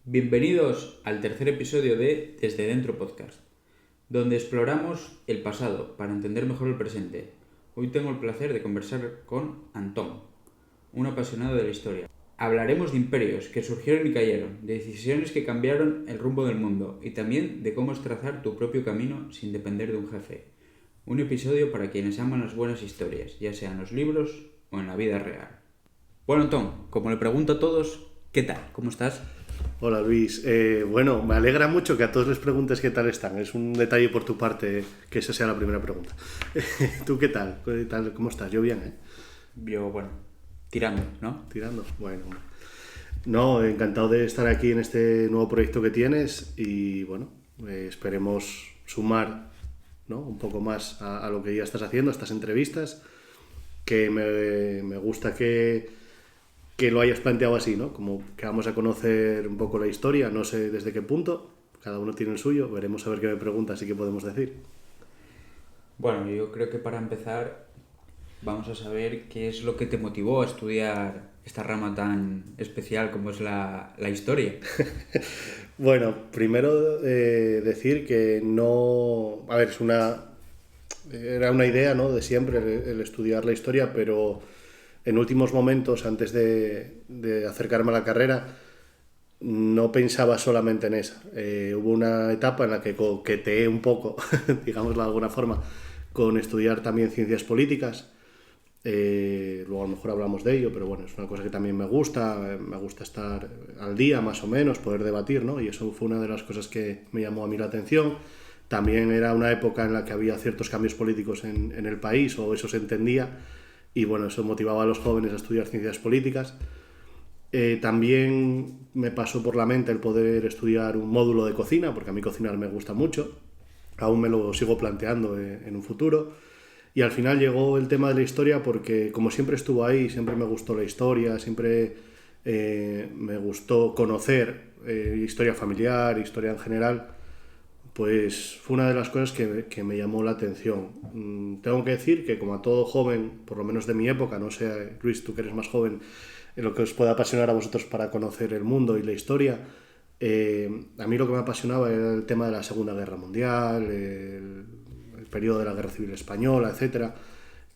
Bienvenidos al tercer episodio de Desde Dentro Podcast, donde exploramos el pasado para entender mejor el presente. Hoy tengo el placer de conversar con Antón, un apasionado de la historia. Hablaremos de imperios que surgieron y cayeron, de decisiones que cambiaron el rumbo del mundo y también de cómo es trazar tu propio camino sin depender de un jefe. Un episodio para quienes aman las buenas historias, ya sea en los libros o en la vida real. Bueno, Antón, como le pregunto a todos, ¿qué tal? ¿Cómo estás? Hola Luis, bueno, me alegra mucho que a todos les preguntes qué tal están. Es un detalle por tu parte que esa sea la primera pregunta. ¿Tú qué tal? ¿Cómo estás? Yo bien, ¿eh? Yo, bueno, tirando, ¿no? Tirando. Bueno, no, encantado de estar aquí en este nuevo proyecto que tienes y bueno, esperemos sumar, ¿no?, un poco más a lo que ya estás haciendo, a estas entrevistas, que me gusta que lo hayas planteado así, ¿no? Como que vamos a conocer un poco la historia, no sé desde qué punto, cada uno tiene el suyo, veremos a ver qué me preguntas y qué podemos decir. Bueno, yo creo que para empezar vamos a saber qué es lo que te motivó a estudiar esta rama tan especial como es la historia. Bueno, primero decir que no... A ver, era una idea, ¿no?, de siempre el estudiar la historia, pero en últimos momentos, antes de acercarme a la carrera, no pensaba solamente en esa. Hubo una etapa en la que coqueteé un poco, digámoslo de alguna forma, con estudiar también ciencias políticas. Luego a lo mejor hablamos de ello, pero bueno, es una cosa que también me gusta estar al día más o menos, poder debatir, ¿no? Y eso fue una de las cosas que me llamó a mí la atención. También era una época en la que había ciertos cambios políticos en el país, o eso se entendía, y bueno, eso motivaba a los jóvenes a estudiar ciencias políticas. También me pasó por la mente el poder estudiar un módulo de cocina, porque a mí cocinar me gusta mucho, aún me lo sigo planteando en un futuro. Y al final llegó el tema de la historia porque como siempre estuvo ahí, siempre me gustó la historia, siempre me gustó conocer historia familiar, historia en general, pues fue una de las cosas que me llamó la atención. Tengo que decir que como a todo joven, por lo menos de mi época, no sé, Luis, tú que eres más joven, en lo que os pueda apasionar a vosotros para conocer el mundo y la historia, a mí lo que me apasionaba era el tema de la Segunda Guerra Mundial, el periodo de la Guerra Civil Española, etcétera.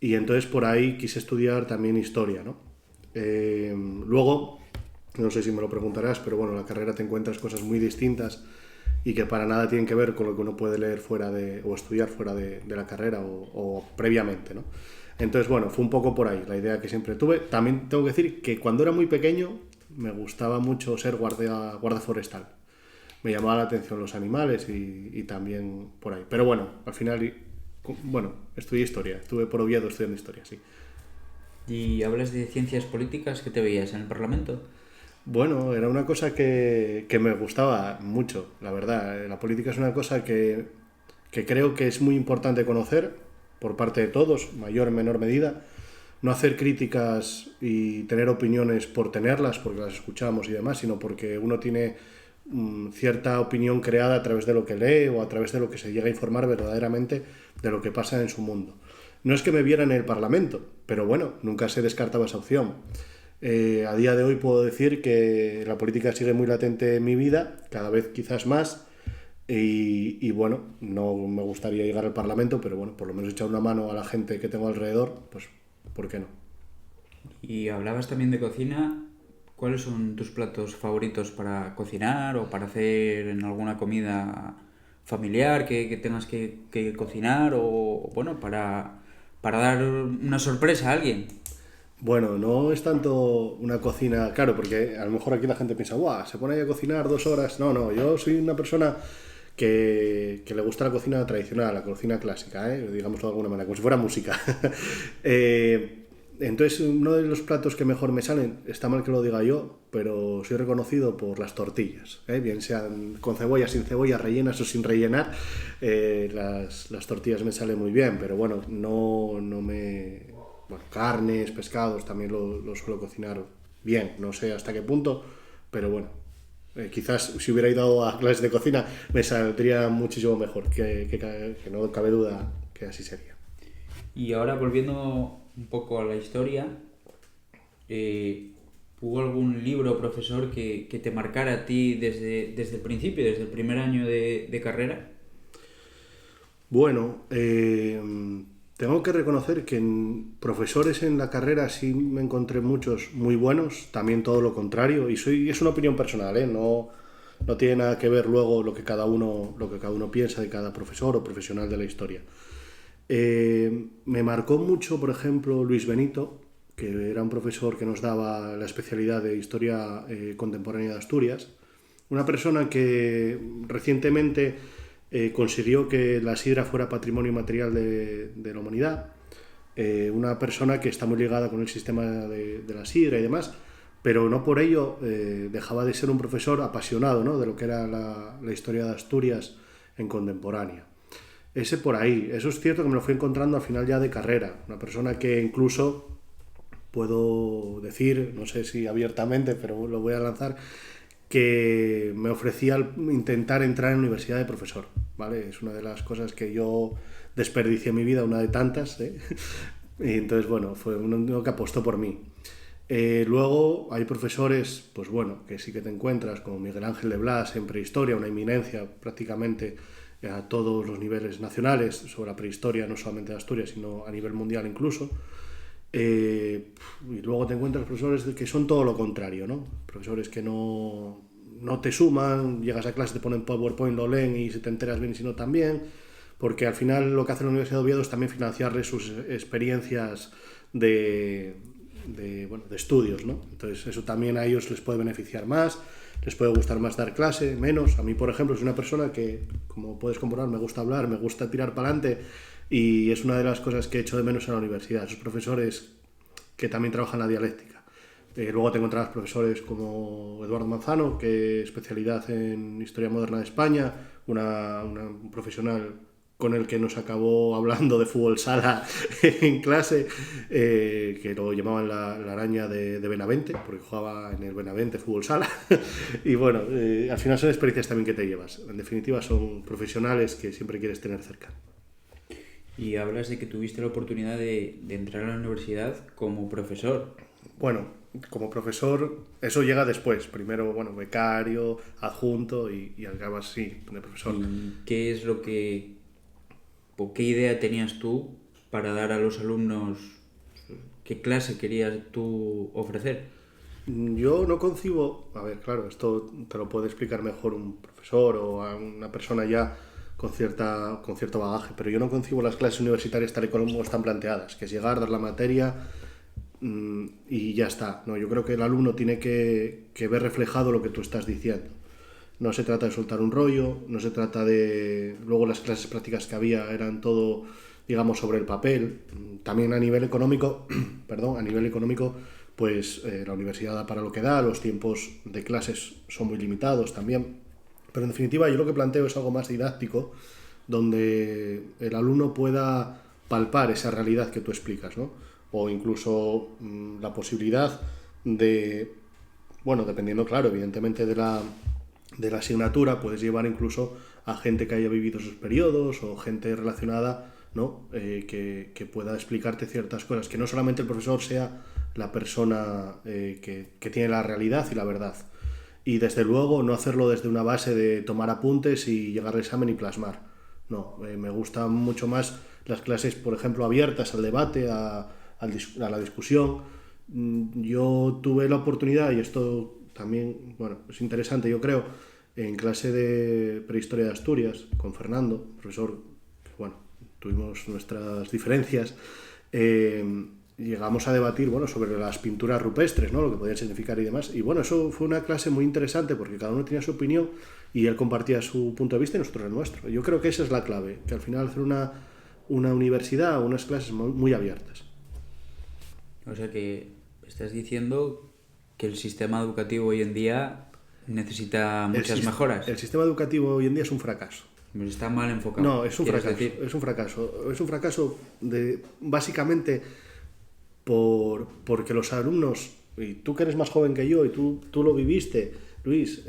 Y entonces por ahí quise estudiar también historia, ¿no? Luego, no sé si me lo preguntarás, pero bueno, en la carrera te encuentras cosas muy distintas y que para nada tienen que ver con lo que uno puede leer fuera o estudiar fuera de la carrera o previamente, ¿no? Entonces, bueno, fue un poco por ahí la idea que siempre tuve. También tengo que decir que cuando era muy pequeño me gustaba mucho ser guardia forestal. Me llamaba la atención los animales y también por ahí. Pero bueno, al final, bueno, estudié historia. Estuve por Oviedo estudiando historia, sí. ¿Y hablas de ciencias políticas que te veías en el Parlamento? Bueno, era una cosa que me gustaba mucho, la verdad. La política es una cosa que creo que es muy importante conocer por parte de todos, mayor o menor medida. No hacer críticas y tener opiniones por tenerlas, porque las escuchamos y demás, sino porque uno tiene cierta opinión creada a través de lo que lee o a través de lo que se llega a informar verdaderamente de lo que pasa en su mundo. No es que me viera en el Parlamento, pero bueno, nunca se descartaba esa opción. A día de hoy puedo decir que la política sigue muy latente en mi vida, cada vez quizás más, y bueno, no me gustaría llegar al Parlamento, pero bueno, por lo menos echar una mano a la gente que tengo alrededor, pues ¿por qué no? Y hablabas también de cocina. ¿Cuáles son tus platos favoritos para cocinar o para hacer en alguna comida familiar que tengas que cocinar o bueno, para dar una sorpresa a alguien? Bueno, no es tanto una cocina, claro, porque a lo mejor aquí la gente piensa, ¡guau! Se pone ahí a cocinar 2 horas. No, no, yo soy una persona que le gusta la cocina tradicional, la cocina clásica, digámoslo de alguna manera, como si fuera música. Entonces, uno de los platos que mejor me salen, está mal que lo diga yo, pero soy reconocido por las tortillas, bien sean con cebolla, sin cebolla, rellenas o sin rellenar, las tortillas me salen muy bien, pero bueno, no me... Bueno, carnes, pescados, también lo suelo cocinar bien, no sé hasta qué punto, pero bueno, quizás si hubiera ido a clases de cocina me saldría muchísimo mejor, que no cabe duda que así sería. Y ahora volviendo un poco a la historia, eh, ¿Hubo algún libro o profesor que te marcara a ti desde el principio, desde el primer año de carrera? Bueno, tengo que reconocer que profesores en la carrera sí me encontré muchos muy buenos, también todo lo contrario, y es una opinión personal, ¿eh? No tiene nada que ver luego lo que cada uno piensa de cada profesor o profesional de la historia. Me marcó mucho, por ejemplo, Luis Benito, que era un profesor que nos daba la especialidad de Historia Contemporánea de Asturias. Una persona que recientemente consiguió que la sidra fuera patrimonio inmaterial de la humanidad. Una persona que está muy ligada con el sistema de la sidra y demás, pero no por ello dejaba de ser un profesor apasionado, ¿no?, de lo que era la historia de Asturias en contemporánea. Ese por ahí. Eso es cierto que me lo fui encontrando al final ya de carrera. Una persona que incluso puedo decir, no sé si abiertamente, pero lo voy a lanzar, que me ofrecía intentar entrar en universidad de profesor, ¿vale? Es una de las cosas que yo desperdicié en mi vida, una de tantas, ¿eh? Y entonces, bueno, fue uno que apostó por mí. Luego hay profesores, pues bueno, que sí que te encuentras, como Miguel Ángel de Blas en prehistoria, una eminencia prácticamente a todos los niveles nacionales sobre la prehistoria, no solamente de Asturias, sino a nivel mundial incluso. Y luego te encuentras profesores que son todo lo contrario, ¿no? Profesores que no te suman, llegas a clase, te ponen PowerPoint, lo leen y si te enteras bien y si no también, porque al final lo que hace la Universidad de Oviedo es también financiarles sus experiencias de estudios, ¿no? Entonces eso también a ellos les puede beneficiar más, les puede gustar más dar clase, menos. A mí, por ejemplo, soy una persona que, como puedes comprobar, me gusta hablar, me gusta tirar para adelante, y es una de las cosas que echo de menos en la universidad, esos profesores que también trabajan la dialéctica. Luego te encontrarás profesores como Eduardo Manzano, que especialidad en Historia Moderna de España, un profesional con el que nos acabó hablando de fútbol sala en clase, que lo llamaban la araña de Benavente, porque jugaba en el Benavente fútbol sala. Y bueno, al final son experiencias también que te llevas. En definitiva, son profesionales que siempre quieres tener cerca. Y hablas de que tuviste la oportunidad de entrar a la universidad como profesor. Bueno, como profesor, eso llega después. Primero, bueno, becario, adjunto y acabas, sí, de profesor. ¿Y qué es lo que, o qué idea tenías tú para dar a los alumnos, qué clase querías tú ofrecer? Yo no concibo, a ver, claro, esto te lo puede explicar mejor un profesor o a una persona ya con cierto bagaje, pero yo no concibo las clases universitarias tal y como están planteadas, que es llegar, dar la materia y ya está. No, yo creo que el alumno tiene que ver reflejado lo que tú estás diciendo. No se trata de soltar un rollo, no se trata de... Luego las clases prácticas que había eran todo, digamos, sobre el papel. También a nivel económico, pues la universidad da para lo que da, los tiempos de clases son muy limitados también. Pero en definitiva yo lo que planteo es algo más didáctico, donde el alumno pueda palpar esa realidad que tú explicas, ¿no? O incluso la posibilidad de, bueno, dependiendo, claro, evidentemente de la asignatura, puedes llevar incluso a gente que haya vivido esos periodos o gente relacionada, ¿no? Que pueda explicarte ciertas cosas, que no solamente el profesor sea la persona que tiene la realidad y la verdad. Y desde luego no hacerlo desde una base de tomar apuntes y llegar al examen y plasmar. No, me gustan mucho más las clases, por ejemplo, abiertas al debate, a la discusión. Yo tuve la oportunidad, y esto también, bueno, es interesante, yo creo, en clase de prehistoria de Asturias con Fernando, profesor, bueno, tuvimos nuestras diferencias, llegamos a debatir, bueno, sobre las pinturas rupestres, ¿no?, lo que podían significar y demás. Y bueno, eso fue una clase muy interesante porque cada uno tenía su opinión y él compartía su punto de vista y nosotros el nuestro. Yo creo que esa es la clave, que al final hacer una universidad, unas clases muy abiertas. O sea que estás diciendo que el sistema educativo hoy en día necesita muchas mejoras. El sistema educativo hoy en día es un fracaso. Está mal enfocado. No, es un fracaso. Es un fracaso. Es un fracaso básicamente porque los alumnos, y tú que eres más joven que yo y tú lo viviste, Luis,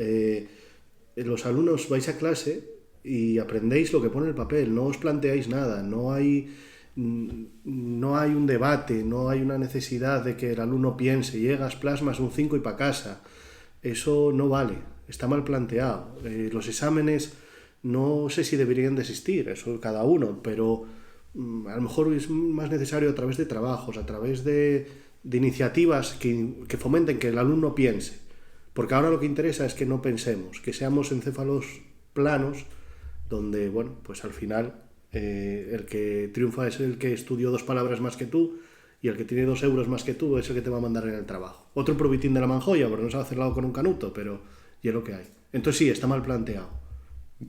los alumnos vais a clase y aprendéis lo que pone el papel, no os planteáis nada, no hay no hay un debate, no hay una necesidad de que el alumno piense, llegas, plasmas un 5 y para casa. Eso no vale, está mal planteado. Los exámenes no sé si deberían de existir, eso cada uno, pero a lo mejor es más necesario a través de trabajos, a través de iniciativas que fomenten que el alumno piense. Porque ahora lo que interesa es que no pensemos, que seamos encéfalos planos, donde, bueno, pues al final el que triunfa es el que estudió 2 palabras más que tú, y el que tiene 2 euros más que tú es el que te va a mandar en el trabajo. Otro probitín de la manjoya, porque no se va a hacer lado con un canuto, pero ya es lo que hay. Entonces sí, está mal planteado.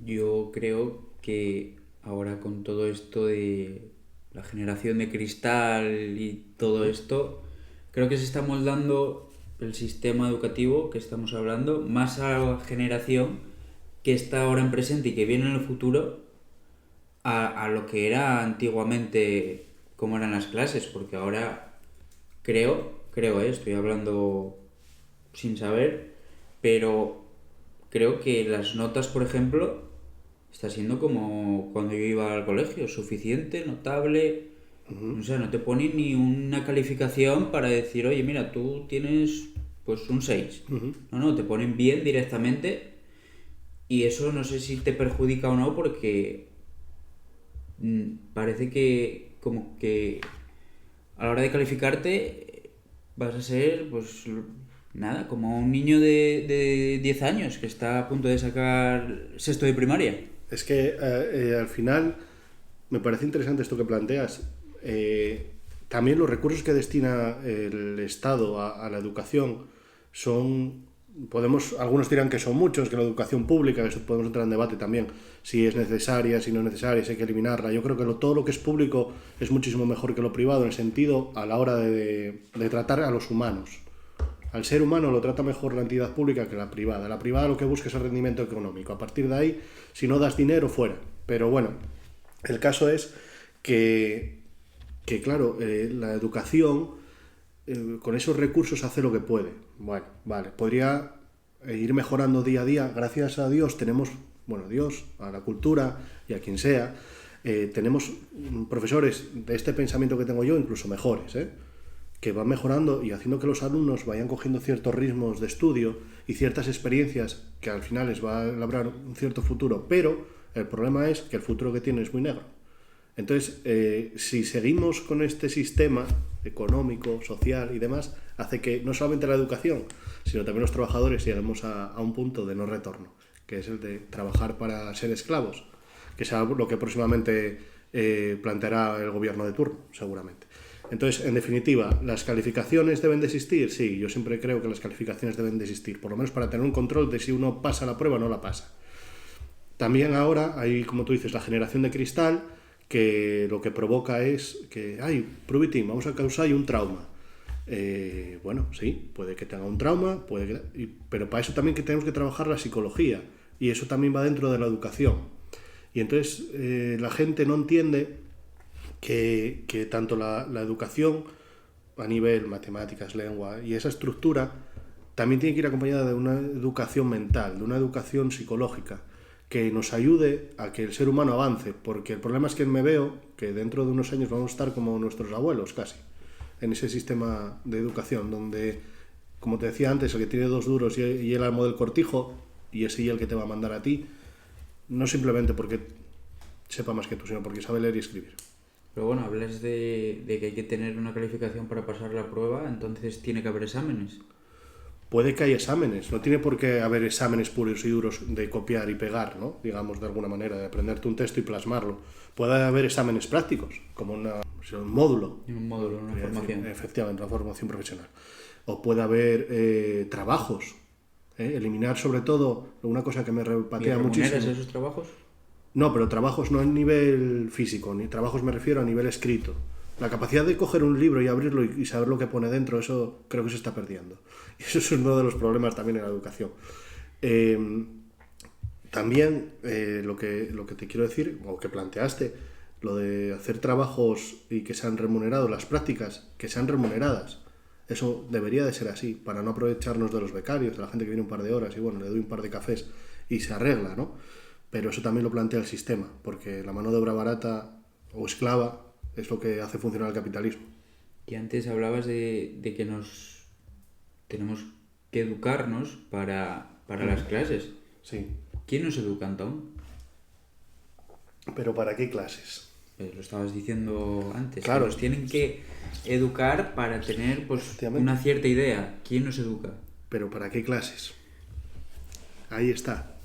Yo creo que ahora con todo esto de la generación de cristal y todo esto, creo que se está moldando el sistema educativo que estamos hablando más a la generación que está ahora en presente y que viene en el futuro a lo que era antiguamente como eran las clases, porque ahora creo, estoy hablando sin saber, pero creo que las notas, por ejemplo, está siendo como cuando yo iba al colegio, suficiente, notable. O sea, no te ponen ni una calificación para decir, oye, mira, tú tienes pues un 6. No, te ponen bien directamente, y eso no sé si te perjudica o no, porque parece que como que a la hora de calificarte vas a ser pues nada, como un niño de 10 años que está a punto de sacar sexto de primaria. Es que al final me parece interesante esto que planteas. También los recursos que destina el Estado a la educación son, algunos dirán que son muchos, que la educación pública, eso podemos entrar en debate también, si es necesaria, si no es necesaria, si hay que eliminarla. Yo creo que todo lo que es público es muchísimo mejor que lo privado, en el sentido a la hora de tratar a los humanos. Al ser humano lo trata mejor la entidad pública que la privada. La privada lo que busca es el rendimiento económico. A partir de ahí, si no das dinero, fuera. Pero bueno, el caso es que claro, la educación con esos recursos hace lo que puede. Bueno, vale, podría ir mejorando día a día. Gracias a Dios tenemos, bueno, Dios, a la cultura y a quien sea, tenemos profesores de este pensamiento que tengo yo, incluso mejores, que van mejorando y haciendo que los alumnos vayan cogiendo ciertos ritmos de estudio y ciertas experiencias que al final les va a labrar un cierto futuro, pero el problema es que el futuro que tienen es muy negro. Entonces, si seguimos con este sistema económico, social y demás, hace que no solamente la educación, sino también los trabajadores lleguemos a un punto de no retorno, que es el de trabajar para ser esclavos, que es lo que próximamente planteará el gobierno de turno, seguramente. Entonces, en definitiva, ¿las calificaciones deben de existir? Sí, yo siempre creo que las calificaciones deben de existir, por lo menos para tener un control de si uno pasa la prueba o no la pasa. También ahora hay, como tú dices, la generación de cristal, que lo que provoca es que, probitín, vamos a causar un trauma. Bueno, sí, puede que tenga un trauma, pero para eso también que tenemos que trabajar la psicología, y eso también va dentro de la educación. Y entonces la gente no entiende que tanto la educación a nivel matemáticas, lengua y esa estructura también tiene que ir acompañada de una educación mental, de una educación psicológica que nos ayude a que el ser humano avance, porque el problema es que me veo que dentro de unos años vamos a estar como nuestros abuelos casi, en ese sistema de educación donde, como te decía antes, el que tiene 2 duros y el amo del cortijo, y es el que te va a mandar a ti, no simplemente porque sepa más que tú, sino porque sabe leer y escribir. Pero bueno, hablas de que hay que tener una calificación para pasar la prueba, entonces tiene que haber exámenes. Puede que haya exámenes, no tiene por qué haber exámenes puros y duros de copiar y pegar, ¿no? Digamos, de alguna manera, de aprenderte un texto y plasmarlo. Puede haber exámenes prácticos, como un módulo. Un módulo, una formación. Efectivamente, una formación profesional. O puede haber trabajos. Eliminar, sobre todo, una cosa que me repatea muchísimo. ¿Remuneras esos trabajos? No, pero trabajos no a nivel físico, ni trabajos me refiero a nivel escrito. La capacidad de coger un libro y abrirlo y saber lo que pone dentro, eso creo que se está perdiendo. Y eso es uno de los problemas también en la educación. También lo que te quiero decir, o que planteaste, lo de hacer trabajos y que sean remunerados, las prácticas que sean remuneradas. Eso debería de ser así, para no aprovecharnos de los becarios, de la gente que viene un par de horas y bueno, le doy un par de cafés y se arregla, ¿no? Pero eso también lo plantea el sistema, porque la mano de obra barata o esclava Es lo que hace funcionar el capitalismo. Y antes hablabas de que nos tenemos que educarnos para las clases. Sí. ¿Quién nos educa, Antón? ¿Pero para qué clases? Lo estabas diciendo antes. Claro. Que nos tienen que educar para tener pues, Efectivamente. una cierta idea. ¿Quién nos educa? ¿Pero para qué clases? Ahí está.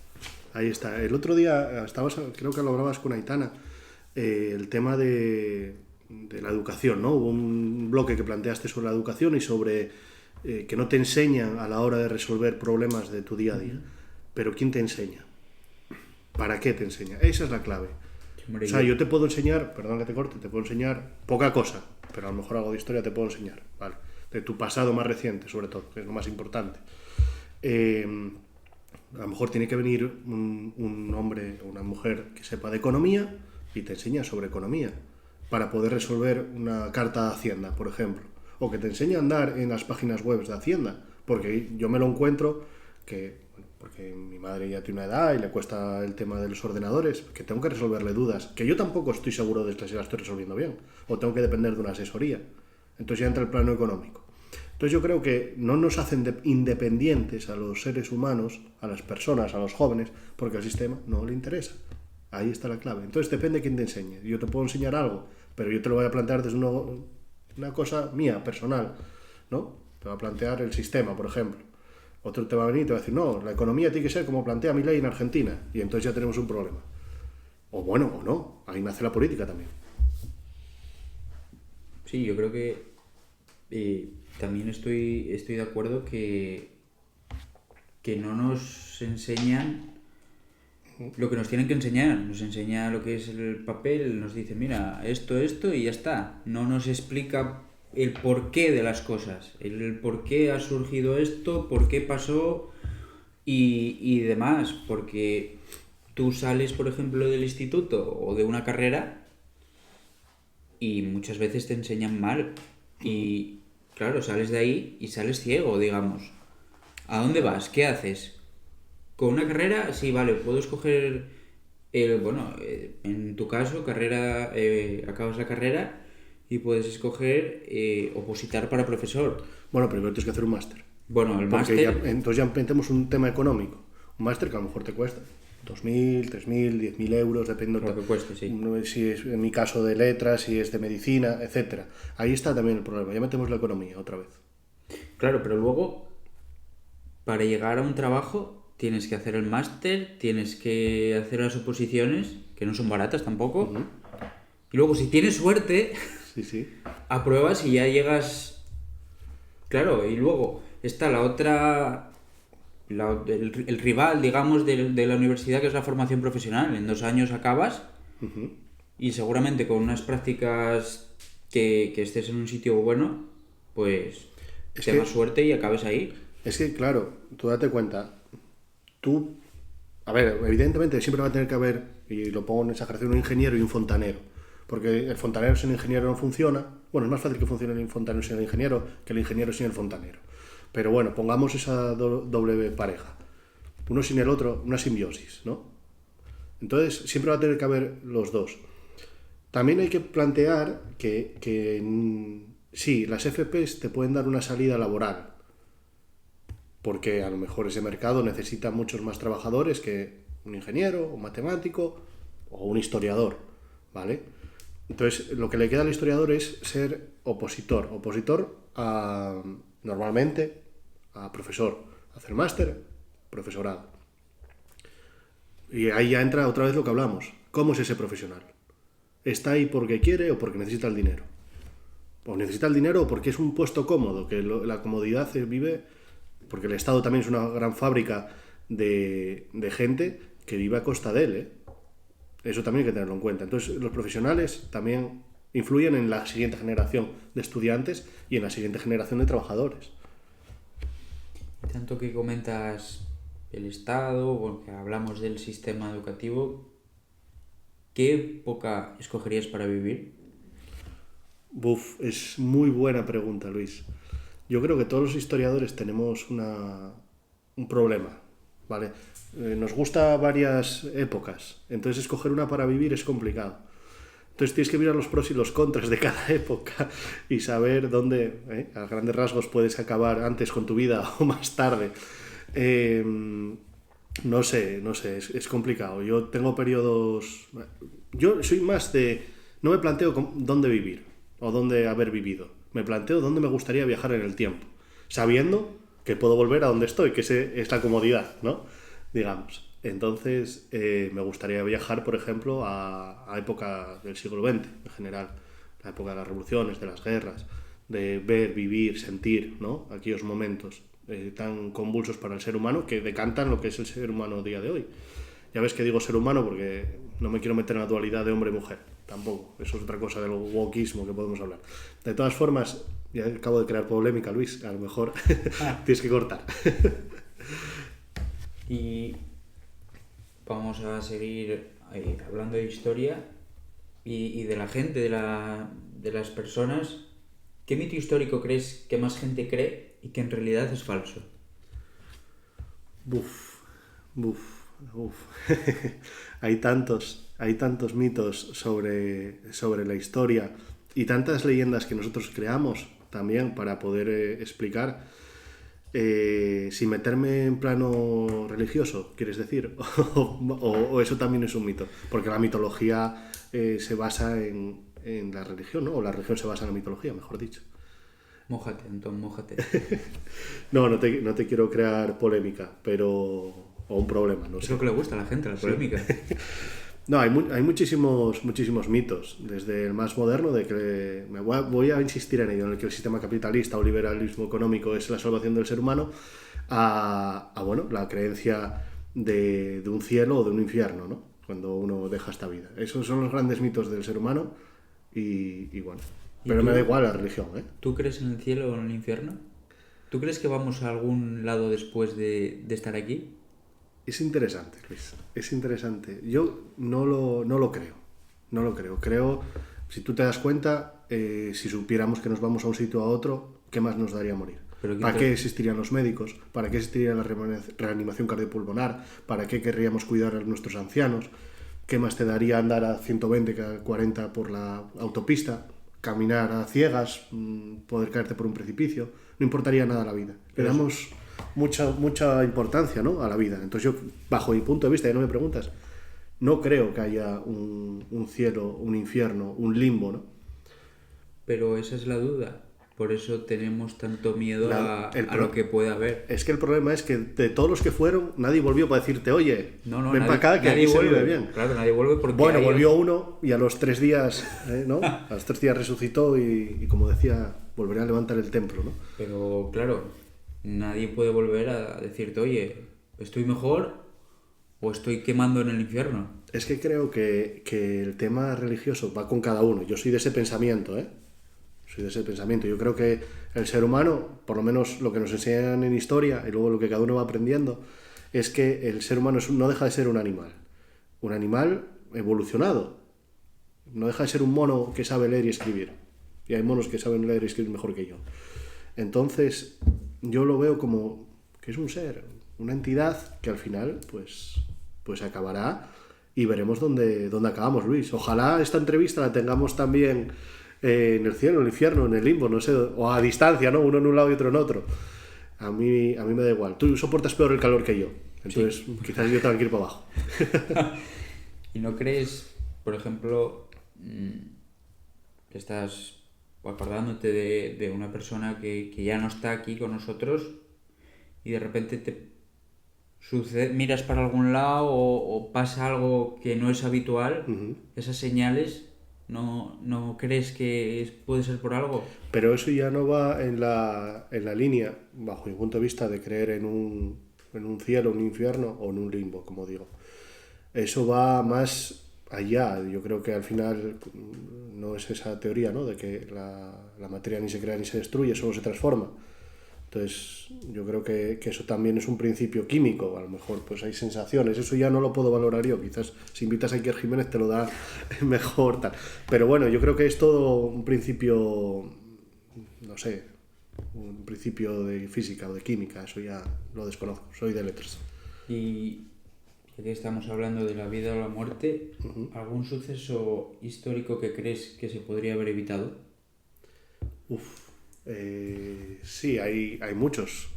Ahí está. El otro día creo que lo hablabas con Aitana, el tema de la educación, ¿no? Hubo un bloque que planteaste sobre la educación y sobre que no te enseñan a la hora de resolver problemas de tu día a día. Pero ¿quién te enseña? ¿Para qué te enseña? Esa es la clave. Hombre, O sea, yo te puedo enseñar, perdón que te corte, te puedo enseñar poca cosa, pero a lo mejor algo de historia te puedo enseñar, ¿vale? De tu pasado más reciente, sobre todo, que es lo más importante. A lo mejor tiene que venir un hombre o una mujer que sepa de economía y te enseña sobre economía para poder resolver una carta de Hacienda, por ejemplo. O que te enseña a andar en las páginas web de Hacienda, porque yo me lo encuentro porque mi madre ya tiene una edad y le cuesta el tema de los ordenadores, que tengo que resolverle dudas, que yo tampoco estoy seguro de si las estoy resolviendo bien, o tengo que depender de una asesoría. Entonces ya entra el plano económico. Entonces yo creo que no nos hacen independientes a los seres humanos, a las personas, a los jóvenes, porque al sistema no le interesa. Ahí está la clave. Entonces depende de quién te enseñe. Yo te puedo enseñar algo, pero yo te lo voy a plantear desde una cosa mía, personal, ¿no? Te voy a plantear el sistema, por ejemplo. Otro te va a venir y te va a decir, no, la economía tiene que ser como plantea Milei en Argentina, y entonces ya tenemos un problema. O bueno, o no. Ahí nace la política también. Sí, yo creo que también estoy de acuerdo que no nos enseñan lo que nos tienen que enseñar. Nos enseña lo que es el papel, nos dice, mira, esto y ya está. No nos explica el porqué de las cosas, el por qué ha surgido esto, por qué pasó y demás. Porque tú sales, por ejemplo, del instituto o de una carrera y muchas veces te enseñan mal. Y claro, sales de ahí y sales ciego, digamos. ¿A dónde vas? ¿Qué haces? Con una carrera, sí, vale, puedo escoger, en tu caso, acabas la carrera y puedes escoger opositar para profesor. Bueno, primero tienes que hacer un máster. Bueno, el Porque máster... entonces ya metemos un tema económico. Un máster que a lo mejor te cuesta 2.000, 3.000, 10.000 euros, depende Lo que cueste, sí. Si es en mi caso de letras, si es de medicina, etcétera. Ahí está también el problema. Ya metemos la economía otra vez. Claro, pero luego, para llegar a un trabajo, tienes que hacer el máster, tienes que hacer las oposiciones, que no son baratas tampoco. Y luego, si tienes suerte, Sí. apruebas y ya llegas... Claro, y luego está la otra... el rival, digamos, de la universidad, que es la formación profesional. En 2 años acabas y seguramente con unas prácticas que estés en un sitio bueno, pues tengas suerte y acabes ahí. Es que, claro, tú date cuenta, a ver, evidentemente siempre va a tener que haber, y lo pongo en exageración, un ingeniero y un fontanero. Porque el fontanero sin el ingeniero no funciona. Bueno, es más fácil que funcione el fontanero sin el ingeniero que el ingeniero sin el fontanero. Pero bueno, pongamos esa doble pareja. Uno sin el otro, una simbiosis, ¿no? Entonces, siempre va a tener que haber los dos. También hay que plantear que sí, las FPs te pueden dar una salida laboral, porque a lo mejor ese mercado necesita muchos más trabajadores que un ingeniero, un matemático o un historiador, ¿vale? Entonces, lo que le queda al historiador es ser opositor normalmente a profesor, hacer máster, profesorado. Y ahí ya entra otra vez lo que hablamos. ¿Cómo es ese profesional? ¿Está ahí porque quiere o porque necesita el dinero? O necesita el dinero o porque es un puesto cómodo, que la comodidad se vive, porque el Estado también es una gran fábrica de gente que vive a costa de él, ¿eh? Eso también hay que tenerlo en cuenta. Entonces, los profesionales también influyen en la siguiente generación de estudiantes y en la siguiente generación de trabajadores. Tanto que comentas el Estado, porque hablamos del sistema educativo, ¿qué época escogerías para vivir? Es muy buena pregunta, Luis. Yo creo que todos los historiadores tenemos un problema, ¿vale? Nos gusta varias épocas, entonces escoger una para vivir es complicado. Entonces tienes que mirar los pros y los contras de cada época y saber dónde, a grandes rasgos, puedes acabar antes con tu vida o más tarde. No sé, es complicado. Yo tengo periodos... Yo soy más de... No me planteo dónde vivir o dónde haber vivido. Me planteo dónde me gustaría viajar en el tiempo, sabiendo que puedo volver a donde estoy, que es la comodidad, ¿no? Digamos. Entonces, me gustaría viajar, por ejemplo, a época del siglo XX, en general. La época de las revoluciones, de las guerras, de ver, vivir, sentir, ¿no? Aquellos momentos tan convulsos para el ser humano que decantan lo que es el ser humano a día de hoy. Ya ves que digo ser humano porque no me quiero meter en la dualidad de hombre y mujer, tampoco. Eso es otra cosa del wokismo que podemos hablar. De todas formas, ya acabo de crear polémica, Luis, a lo mejor tienes que cortar. Y vamos a seguir hablando de historia y de la gente, de las personas. ¿Qué mito histórico crees que más gente cree y que en realidad es falso? Buf. hay tantos mitos sobre la historia y tantas leyendas que nosotros creamos también para poder explicar. Sin meterme en plano religioso, ¿quieres decir? o eso también es un mito, porque la mitología se basa en la religión, ¿no? O la religión se basa en la mitología, mejor dicho. Mójate, Antón, mójate. No te quiero crear polémica, o un problema, no sé. Es lo que le gusta a la gente, la polémica. No, hay muchísimos mitos, desde el más moderno, de que voy a insistir en ello, en el que el sistema capitalista o liberalismo económico es la salvación del ser humano, a bueno, la creencia de un cielo o de un infierno, ¿no? Cuando uno deja esta vida. Esos son los grandes mitos del ser humano y bueno, pero me da igual la religión, ¿eh? ¿Tú crees en el cielo o en el infierno? ¿Tú crees que vamos a algún lado después de estar aquí? Es interesante, Luis, es interesante. Yo no lo creo. Creo, si tú te das cuenta, si supiéramos que nos vamos a un sitio a otro, ¿qué más nos daría morir? ¿Para qué existirían los médicos? ¿Para qué existiría la reanimación cardiopulmonar? ¿Para qué querríamos cuidar a nuestros ancianos? ¿Qué más te daría andar a 120, a 40 por la autopista? Caminar a ciegas, poder caerte por un precipicio. No importaría nada a la vida. Le damos mucha importancia, ¿no?, a la vida. Entonces yo, bajo mi punto de vista, ya no me preguntas, no creo que haya un cielo, un infierno, un limbo, ¿no? Pero esa es la duda. Por eso tenemos tanto miedo a lo que pueda haber. Es que el problema es que de todos los que fueron, nadie volvió para decirte, oye, ven para acá, que nadie aquí vuelve se vive bien. Claro, nadie vuelve porque... Bueno, volvió uno y a los 3 días, ¿no? A los 3 días resucitó y como decía, volverá a levantar el templo, ¿no? Pero claro, nadie puede volver a decirte, oye, ¿estoy mejor o estoy quemando en el infierno? Es que creo que el tema religioso va con cada uno. Yo soy de ese pensamiento, ¿eh? Soy de ese pensamiento. Yo creo que el ser humano, por lo menos lo que nos enseñan en historia y luego lo que cada uno va aprendiendo, es que el ser humano no deja de ser un animal evolucionado. No deja de ser un mono que sabe leer y escribir. Y hay monos que saben leer y escribir mejor que yo. Entonces, yo lo veo como que es un ser, una entidad que al final, pues acabará y veremos dónde acabamos, Luis. Ojalá esta entrevista la tengamos también en el cielo, en el infierno, en el limbo, no sé, o a distancia, ¿no? Uno en un lado y otro en otro. A mí me da igual. Tú soportas peor el calor que yo. Entonces, sí, quizás yo tenga que ir para abajo. ¿Y no crees, por ejemplo, que estás acordándote de una persona que ya no está aquí con nosotros y de repente te sucede, miras para algún lado o pasa algo que no es habitual? Esas señales, ¿no crees que puede ser por algo? Pero eso ya no va en la línea, bajo mi punto de vista, de creer en un cielo, un infierno o en un limbo, como digo. Eso va más allá. Yo creo que al final no es esa teoría, ¿no?, de que la materia ni se crea ni se destruye, solo se transforma. Entonces yo creo que eso también es un principio químico. A lo mejor pues hay sensaciones, eso ya no lo puedo valorar yo. Quizás si invitas a Iker Jiménez te lo da mejor tal. Pero bueno, yo creo que es todo un principio, no sé, un principio de física o de química. Eso ya lo desconozco, soy de letras. Y Ya que estamos hablando de la vida o la muerte, ¿algún suceso histórico que crees que se podría haber evitado? Sí, hay muchos.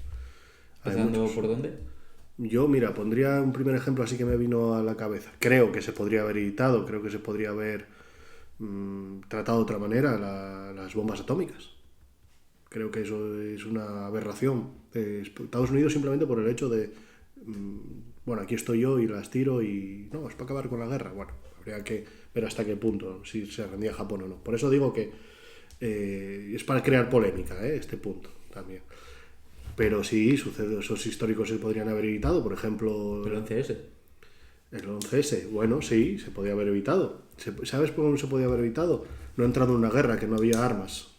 Hay ¿Empezando muchos. por dónde? Yo, mira, pondría un primer ejemplo así que me vino a la cabeza. Creo que se podría haber evitado, creo que se podría haber tratado de otra manera las bombas atómicas. Creo que eso es una aberración de Estados Unidos simplemente por el hecho de, bueno, aquí estoy yo y las tiro y no, es para acabar con la guerra. Bueno, habría que ver hasta qué punto, si se rendía Japón o no. Por eso digo que es para crear polémica, este punto también. Pero sí, sucesos históricos se podrían haber evitado, por ejemplo, El 11S. el 11S. Bueno, sí, se podía haber evitado. ¿Sabes por qué no se podía haber evitado? No entrando en una guerra, que no había armas.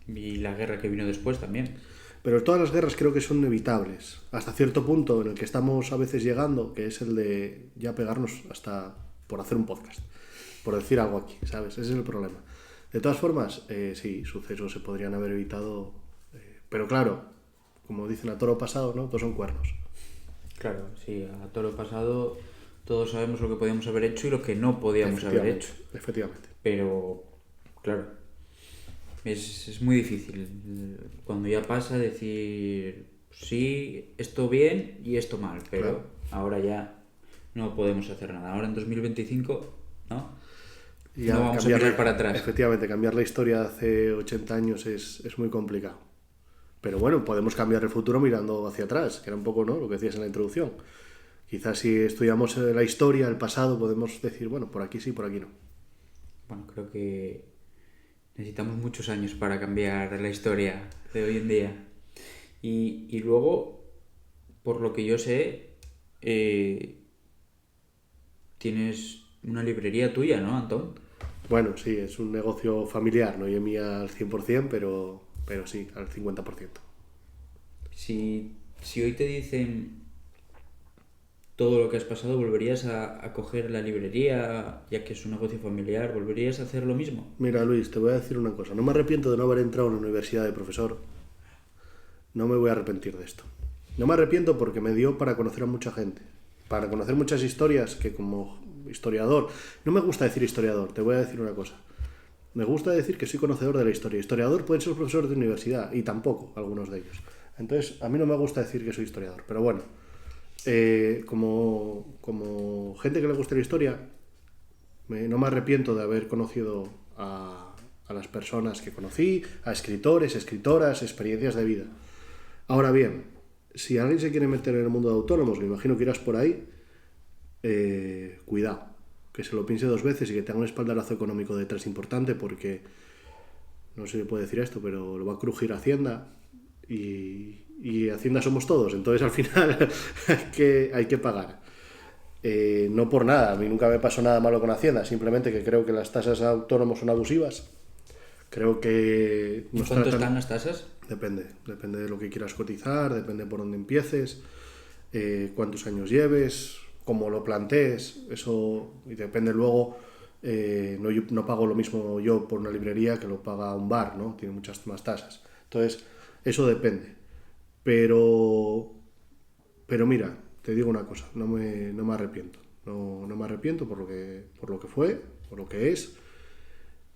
Y la guerra que vino después también. Pero todas las guerras creo que son evitables. Hasta cierto punto en el que estamos a veces llegando, que es el de ya pegarnos hasta por hacer un podcast. Por decir algo aquí, ¿sabes? Ese es el problema. De todas formas, sí, sucesos se podrían haber evitado. Pero claro, como dicen a toro pasado, ¿no? Todos son cuernos. Claro, sí, a toro pasado todos sabemos lo que podíamos haber hecho y lo que no podíamos haber hecho. Efectivamente. Pero, claro, es muy difícil cuando ya pasa decir sí, esto bien y esto mal, pero Claro. ahora ya no podemos hacer nada. Ahora en 2025, ¿no? Y ya No vamos a mirar para atrás. Efectivamente, cambiar la historia de hace 80 años es muy complicado. Pero bueno, podemos cambiar el futuro mirando hacia atrás, que era un poco, ¿no?, lo que decías en la introducción. Quizás si estudiamos la historia, el pasado, podemos decir, bueno, por aquí sí, por aquí no. Bueno, creo que necesitamos muchos años para cambiar la historia de hoy en día. Y luego, por lo que yo sé, tienes una librería tuya, ¿no, Antón? Bueno, sí, es un negocio familiar, no es mía al 100%, pero sí, al 50%. Si hoy te dicen todo lo que has pasado, ¿volverías a coger la librería, ya que es un negocio familiar? ¿Volverías a hacer lo mismo? Mira, Luis, te voy a decir una cosa. No me arrepiento de no haber entrado en una universidad de profesor. No me voy a arrepentir de esto. No me arrepiento porque me dio para conocer a mucha gente, para conocer muchas historias que como historiador, no me gusta decir historiador, te voy a decir una cosa. Me gusta decir que soy conocedor de la historia. Historiador pueden ser profesores de universidad y tampoco algunos de ellos. Entonces, a mí no me gusta decir que soy historiador, pero bueno, como gente que le gusta la historia, no me arrepiento de haber conocido a las personas que conocí, a escritores, escritoras, experiencias de vida. Ahora bien, si alguien se quiere meter en el mundo de autónomos, me imagino que irás por ahí, cuidado, que se lo piense dos veces y que tenga un espaldarazo económico detrás importante, porque no sé si puede decir esto, pero lo va a crujir Hacienda y Hacienda somos todos, entonces al final hay que pagar. No por nada, a mí nunca me pasó nada malo con Hacienda, simplemente que creo que las tasas a autónomos son abusivas. Creo que ¿Y cuánto están las tasas? Depende de lo que quieras cotizar, depende por dónde empieces, cuántos años lleves, cómo lo plantees, eso, y depende luego, no pago lo mismo yo por una librería que lo paga un bar, ¿no? Tiene muchas más tasas. Entonces, eso depende. Pero mira, te digo una cosa, no me arrepiento. No me arrepiento por lo que fue, por lo que es.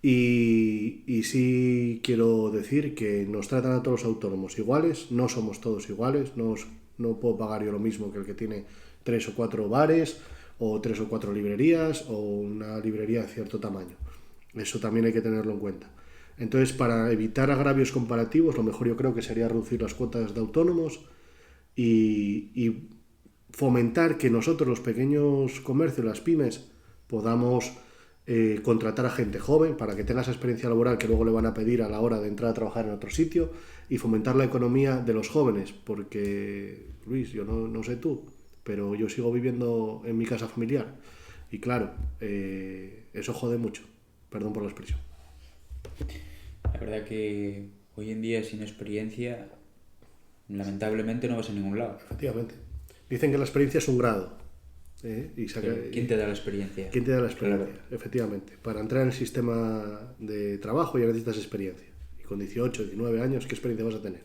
Y sí quiero decir que nos tratan a todos los autónomos iguales, no somos todos iguales, no puedo pagar yo lo mismo que el que tiene 3 o 4 bares o 3 o 4 librerías o una librería de cierto tamaño. Eso también hay que tenerlo en cuenta. Entonces, para evitar agravios comparativos, lo mejor yo creo que sería reducir las cuotas de autónomos y fomentar que nosotros, los pequeños comercios, las pymes, podamos contratar a gente joven para que tenga esa experiencia laboral que luego le van a pedir a la hora de entrar a trabajar en otro sitio y fomentar la economía de los jóvenes, porque, Luis, yo no sé tú, pero yo sigo viviendo en mi casa familiar y claro, eso jode mucho, perdón por la expresión. La verdad que hoy en día sin experiencia, lamentablemente no vas a ningún lado. Efectivamente. Dicen que la experiencia es un grado. ¿Quién te da la experiencia? ¿Quién te da la experiencia? Claro. Efectivamente. Para entrar en el sistema de trabajo ya necesitas experiencia. Y con 18, 19 años, ¿qué experiencia vas a tener?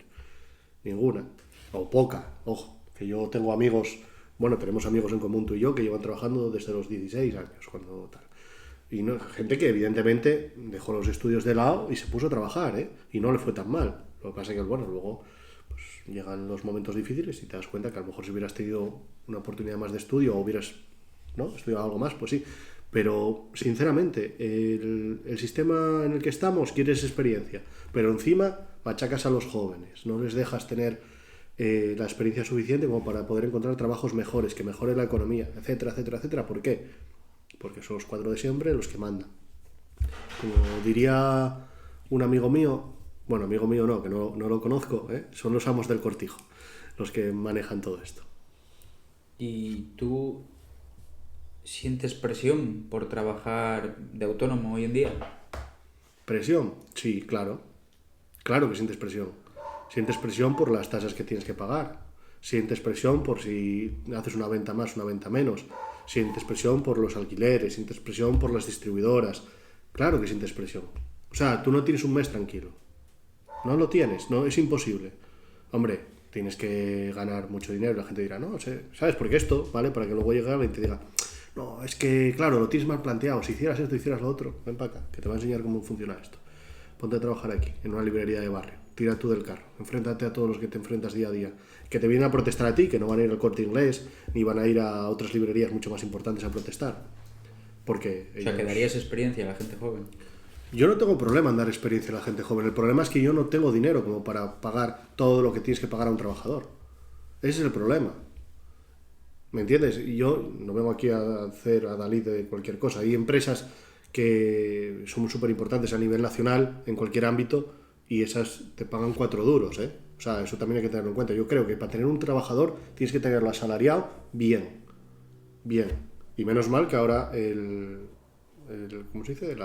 Ninguna. O poca. Ojo, que yo tengo amigos Bueno, tenemos amigos en común tú y yo que llevan trabajando desde los 16 años, cuando tal. Y no, gente que evidentemente dejó los estudios de lado y se puso a trabajar, ¿eh? Y no le fue tan mal. Lo que pasa es que, bueno, luego pues, llegan los momentos difíciles y te das cuenta que a lo mejor si hubieras tenido una oportunidad más de estudio o hubieras, ¿no?, estudiado algo más, pues sí. Pero, sinceramente, el sistema en el que estamos quieres experiencia, pero encima machacas a los jóvenes, no les dejas tener la experiencia suficiente como para poder encontrar trabajos mejores, que mejore la economía, etcétera, etcétera, etcétera. ¿Por qué? Porque son los cuatro de siempre los que mandan. Como diría un amigo mío, bueno, amigo mío no, que no lo conozco, ¿eh? Son los amos del cortijo los que manejan todo esto. ¿Y tú sientes presión por trabajar de autónomo hoy en día? ¿Presión? Sí, claro. Claro que sientes presión. Sientes presión por las tasas que tienes que pagar. Sientes presión por si haces una venta más, una venta menos. Sientes presión por los alquileres, sientes presión por las distribuidoras. Claro que sientes presión. O sea, tú no tienes un mes tranquilo. No lo tienes, no, es imposible. Hombre, tienes que ganar mucho dinero. La gente dirá, no sé, ¿sabes? Porque esto, ¿vale? Para que luego llegue alguien y te diga, no, es que, claro, lo tienes mal planteado. Si hicieras esto, hicieras lo otro. Ven para acá, que te va a enseñar cómo funciona esto. Ponte a trabajar aquí, en una librería de barrio. Tira tú del carro. Enfréntate a todos los que te enfrentas día a día. Que te vienen a protestar a ti, que no van a ir al Corte Inglés, ni van a ir a otras librerías mucho más importantes a protestar. Porque O sea, que darías experiencia a la gente joven. yo no tengo problema en dar experiencia a la gente joven. El problema es que yo no tengo dinero como para pagar todo lo que tienes que pagar a un trabajador. Ese es el problema. ¿Me entiendes? Y yo no vengo aquí a hacer a Dalí de cualquier cosa. Hay empresas que son súper importantes a nivel nacional, en cualquier ámbito, y esas te pagan 4 duros, ¿eh? O sea, eso también hay que tenerlo en cuenta. Yo creo que para tener un trabajador tienes que tenerlo asalariado bien. Bien. Y menos mal que ahora ¿cómo se dice?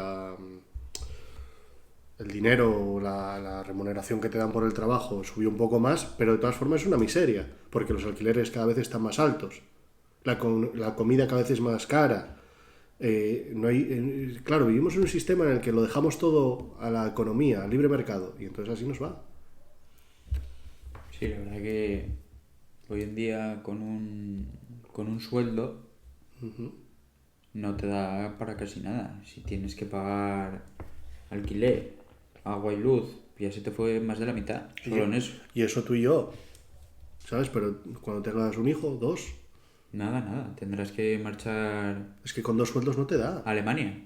El dinero, la remuneración que te dan por el trabajo subió un poco más, pero de todas formas es una miseria, porque los alquileres cada vez están más altos, la comida cada vez es más cara. No hay, claro, vivimos en un sistema en el que lo dejamos todo a la economía, al libre mercado, y entonces así nos va. Sí, la verdad que hoy en día con un sueldo no te da para casi nada. Si tienes que pagar alquiler, agua y luz, ya se te fue más de la mitad, solo en eso. Y eso tú y yo, ¿sabes? Pero cuando tengas un hijo, 2, Nada, tendrás que marchar es que con 2 sueldos no te da. a Alemania.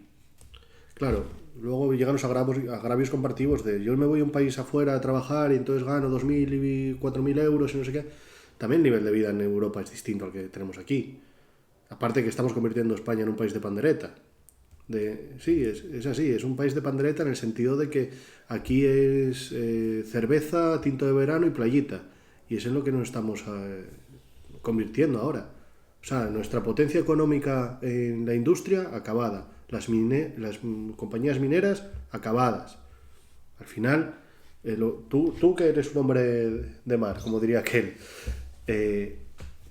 Claro, luego llegan los agravios comparativos de yo me voy a un país afuera a trabajar y entonces gano 2.000 y 4.000 euros y no sé qué. También el nivel de vida en Europa es distinto al que tenemos aquí. Aparte que estamos convirtiendo a España en un país de pandereta. Sí, es así, es un país de pandereta en el sentido de que aquí es cerveza, tinto de verano y playita. Y es en lo que nos estamos convirtiendo ahora. O sea, nuestra potencia económica en la industria acabada, las compañías mineras acabadas. Al final, tú que eres un hombre de mar, como diría aquel,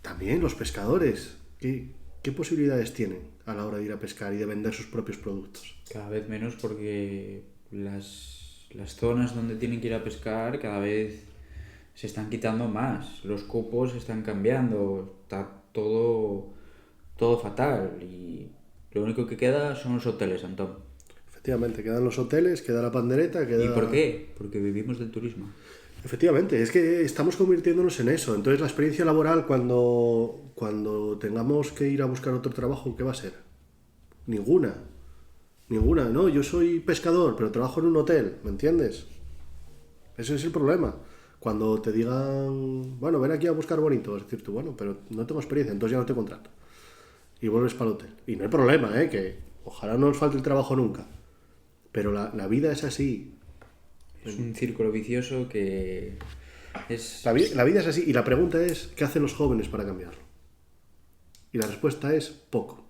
también los pescadores, ¿qué posibilidades tienen a la hora de ir a pescar y de vender sus propios productos? Cada vez menos porque las zonas donde tienen que ir a pescar cada vez se están quitando más. Los cupos se están cambiando. Está todo fatal. Y lo único que queda son los hoteles, Antón. Efectivamente, quedan los hoteles, queda la pandereta, queda... ¿Y por qué? Porque vivimos del turismo. Efectivamente, es que estamos convirtiéndonos en eso. Entonces la experiencia laboral cuando tengamos que ir a buscar otro trabajo, ¿qué va a ser? Ninguna, no, yo soy pescador, pero trabajo en un hotel, ¿me entiendes? Ese es el problema. Cuando te digan, bueno, ven aquí a buscar bonito, vas a decir tú, bueno, pero no tengo experiencia, entonces ya no te contrato. Y vuelves para el hotel. Y no hay problema, que ojalá no nos falte el trabajo nunca. Pero la vida es así. Es un círculo vicioso que es... La vida es así. Y la pregunta es, ¿qué hacen los jóvenes para cambiarlo? Y la respuesta es poco.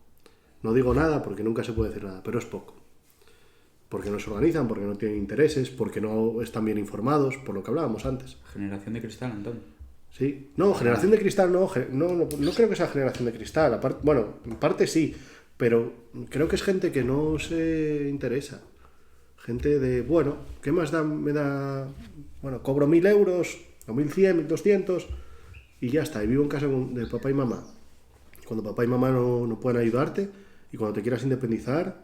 No digo nada porque nunca se puede decir nada, pero es poco. Porque no se organizan, porque no tienen intereses, porque no están bien informados, por lo que hablábamos antes. Generación de cristal, Antón. Sí. No, generación de cristal no creo que sea generación de cristal. Bueno, en parte sí, pero creo que es gente que no se interesa. Gente de, bueno, ¿qué más me da? Bueno, cobro 1.000 euros, o 1.100, 1.200, y ya está, y vivo en casa de papá y mamá. cuando papá y mamá no pueden ayudarte, y cuando te quieras independizar,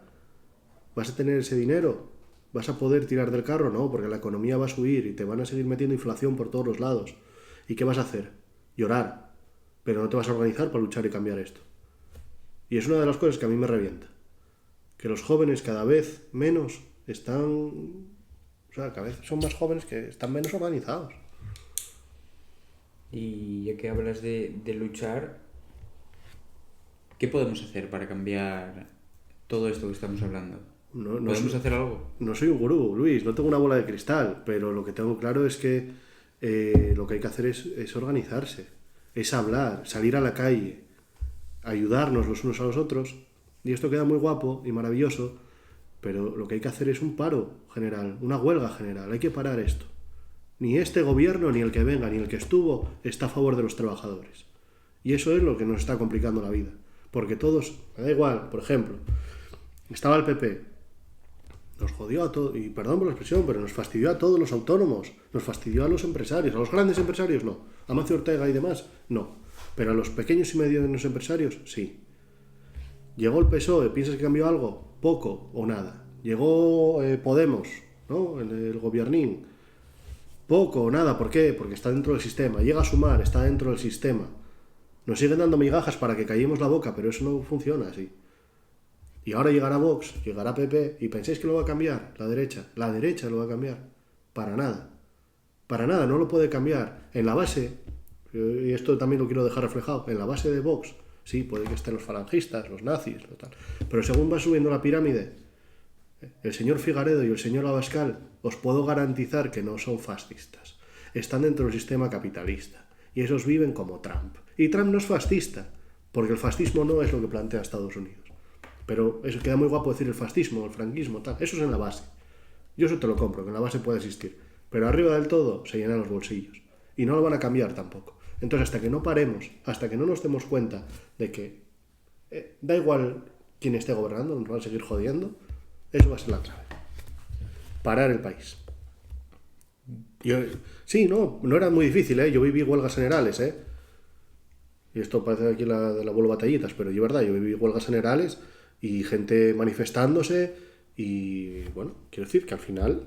¿vas a tener ese dinero? ¿Vas a poder tirar del carro? No, porque la economía va a subir y te van a seguir metiendo inflación por todos los lados. ¿Y qué vas a hacer? Llorar. Pero no te vas a organizar para luchar y cambiar esto. Y es una de las cosas que a mí me revienta. Que los jóvenes cada vez menos están... O sea, cada vez son más jóvenes que están menos organizados. Y ya que hablas de luchar, ¿qué podemos hacer para cambiar todo esto que estamos hablando? ¿Podemos hacer algo? No soy un gurú, Luis, no tengo una bola de cristal, pero lo que tengo claro es que lo que hay que hacer es organizarse, es hablar, salir a la calle, ayudarnos los unos a los otros, y esto queda muy guapo y maravilloso, pero lo que hay que hacer es un paro general, una huelga general, hay que parar esto. Ni este gobierno, ni el que venga, ni el que estuvo, está a favor de los trabajadores. Y eso es lo que nos está complicando la vida, porque todos, me da igual, por ejemplo, estaba el PP, nos jodió a todos, y perdón por la expresión, pero nos fastidió a todos los autónomos, nos fastidió a los empresarios, a los grandes empresarios no, a Amancio Ortega y demás no, pero a los pequeños y medianos empresarios sí. Llegó el PSOE, ¿piensas que cambió algo? Poco o nada. Llegó Podemos, ¿no? El gobiernín, poco o nada. ¿Por qué? Porque está dentro del sistema. Llega a Sumar, está dentro del sistema. Nos siguen dando migajas para que callemos la boca, pero eso no funciona así. Y ahora llegará Vox, llegará PP, y pensáis que lo va a cambiar la derecha. La derecha lo va a cambiar. Para nada. Para nada, no lo puede cambiar. En la base, y esto también lo quiero dejar reflejado, en la base de Vox, sí, puede que estén los falangistas, los nazis, lo tal. Pero según va subiendo la pirámide, el señor Figaredo y el señor Abascal, os puedo garantizar que no son fascistas. Están dentro del sistema capitalista. Y esos viven como Trump. Y Trump no es fascista, porque el fascismo no es lo que plantea Estados Unidos. Pero eso queda muy guapo decir el fascismo, el franquismo, tal. Eso es en la base. Yo eso te lo compro, que en la base puede existir. Pero arriba del todo se llenan los bolsillos. Y no lo van a cambiar tampoco. Entonces, hasta que no paremos, hasta que no nos demos cuenta de que da igual quién esté gobernando, nos van a seguir jodiendo, eso va a ser la clave. Parar el país. Sí, no era muy difícil, ¿eh? Yo viví huelgas generales, ¿eh? Y esto parece aquí de la abuelo batallitas, pero yo, verdad, yo viví huelgas generales y gente manifestándose y, bueno, quiero decir que al final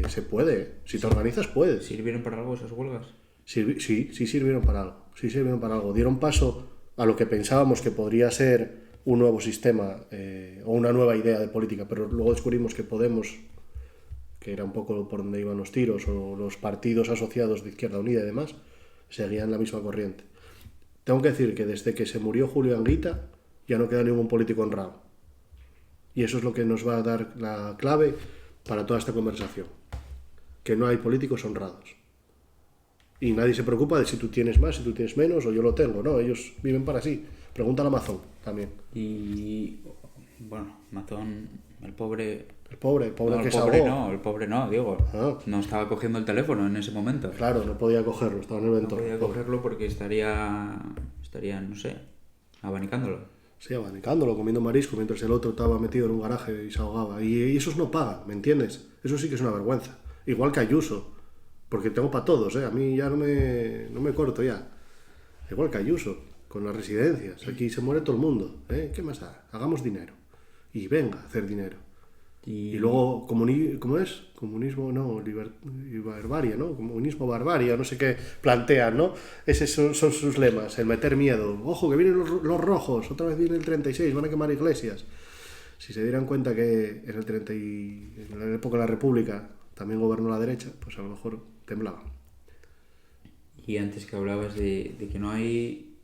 se puede. Si te organizas, puedes. ¿Sirvieron para algo esas huelgas? Sí sirvieron para algo. Sí sirvieron para algo. Dieron paso a lo que pensábamos que podría ser un nuevo sistema o una nueva idea de política, pero luego descubrimos que Podemos, que era un poco por donde iban los tiros, o los partidos asociados de Izquierda Unida y demás, seguían la misma corriente. Tengo que decir que desde que se murió Julio Anguita ya no queda ningún político honrado. Y eso es lo que nos va a dar la clave para toda esta conversación. Que no hay políticos honrados. Y nadie se preocupa de si tú tienes más, si tú tienes menos, o yo lo tengo. No, ellos viven para sí. Pregúntale a Mazón también. Y, bueno, Mazón, el pobre El pobre no, que se ahogó. No, el pobre no, digo. Ah. No estaba cogiendo el teléfono en ese momento. Claro, no podía cogerlo, estaba en el No entorno. podía cogerlo porque estaría, no sé, abanicándolo. Sí, abanicándolo, comiendo marisco, mientras el otro estaba metido en un garaje y se ahogaba. Y esos no pagan, ¿me entiendes? Eso sí que es una vergüenza. Igual que Ayuso, porque tengo para todos, ¿eh? A mí ya no me corto ya. Igual que Ayuso, con las residencias. Aquí se muere todo el mundo, ¿eh? ¿Qué más da? Hagamos dinero. Y venga a hacer dinero. Y luego, ¿cómo es? Comunismo, no, y barbarie, ¿no? Comunismo, barbarie, no sé qué plantean, ¿no? Esos son sus lemas, el meter miedo. Ojo, que vienen los rojos, otra vez viene el 36, van a quemar iglesias. Si se dieran cuenta que en la época de la República también gobernó la derecha, pues a lo mejor temblaban. Y antes que hablabas de que no hay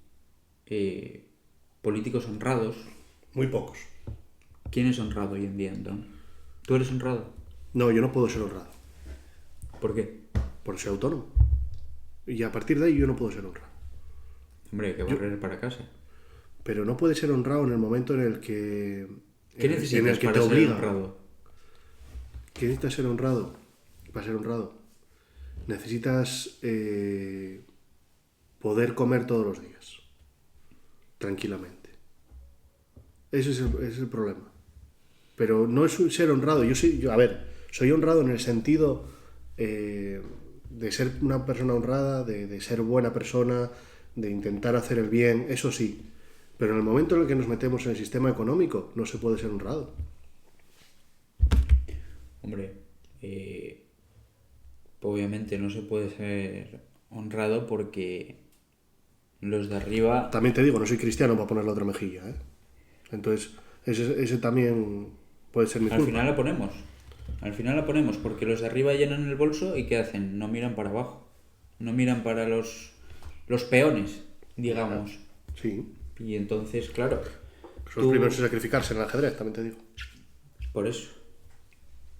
políticos honrados. Muy pocos. ¿Quién es honrado hoy en día, entonces? ¿Tú eres honrado? No, yo no puedo ser honrado. ¿Por qué? Por ser autónomo. Y a partir de ahí yo no puedo ser honrado. Hombre, hay que barrer para casa. Pero no puedes ser honrado en el momento en el que... ¿Qué necesitas en el que para te ser obliga. honrado? ¿Qué necesitas ser honrado? Para ser honrado. Necesitas poder comer todos los días. Tranquilamente. Ese es el problema. Pero no es ser honrado. Soy honrado en el sentido de ser una persona honrada, de ser buena persona, de intentar hacer el bien, eso sí. Pero en el momento en el que nos metemos en el sistema económico, no se puede ser honrado. Hombre, obviamente no se puede ser honrado porque los de arriba... También te digo, no soy cristiano para poner la otra mejilla, ¿eh? Entonces, ese también puede ser mi culpa. Al final la ponemos porque los de arriba llenan el bolso y ¿qué hacen? No miran para abajo, no miran para los peones, digamos. Sí. Y entonces, claro, Son los primeros en sacrificarse en el ajedrez, también te digo. por eso,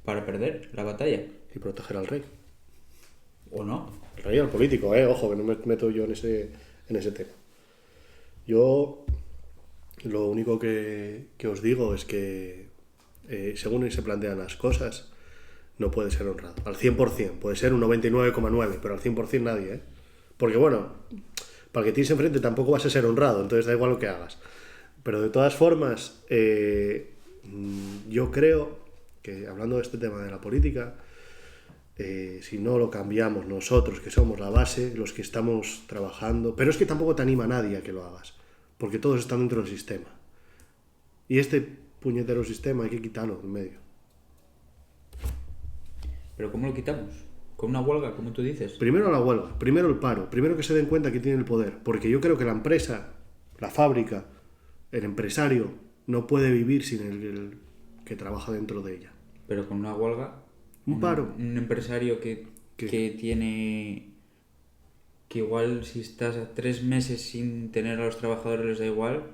para perder la batalla, Y proteger al rey. ¿o no? El rey al político, ojo, que no me meto yo en ese tema. Yo lo único que os digo es que según se plantean las cosas, no puede ser honrado. Al 100%, puede ser un 99,9, pero al 100% nadie, ¿eh? Porque bueno, para el que tienes enfrente tampoco vas a ser honrado, entonces da igual lo que hagas. Pero de todas formas, yo creo que hablando de este tema de la política, si no lo cambiamos nosotros, que somos la base, los que estamos trabajando, pero es que tampoco te anima a nadie a que lo hagas, porque todos están dentro del sistema. Y este puñetero sistema hay que quitarlo en medio. ¿Pero cómo lo quitamos? ¿Con una huelga, como tú dices? Primero la huelga, primero el paro, primero que se den cuenta que tienen el poder, porque yo creo que la empresa, la fábrica, el empresario no puede vivir sin el que trabaja dentro de ella. Pero con una huelga, Un paro. un empresario que tiene... que igual si estás a 3 meses sin tener a los trabajadores les da igual,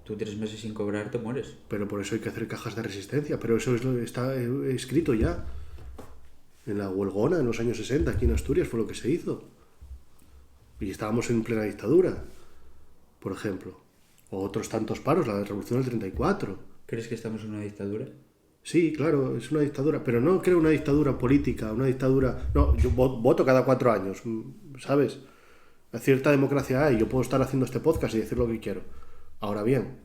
tú 3 meses sin cobrar te mueres. Pero por eso hay que hacer cajas de resistencia, pero eso está escrito ya. En la huelgona, en los años 60, aquí en Asturias, fue lo que se hizo. Y estábamos en plena dictadura, por ejemplo. O otros tantos paros, la revolución del 34. ¿Crees que estamos en una dictadura? Sí, claro, es una dictadura, pero no creo una dictadura política, una dictadura... No, yo voto cada 4 años, ¿sabes? Cierta democracia hay, yo puedo estar haciendo este podcast y decir lo que quiero. Ahora bien,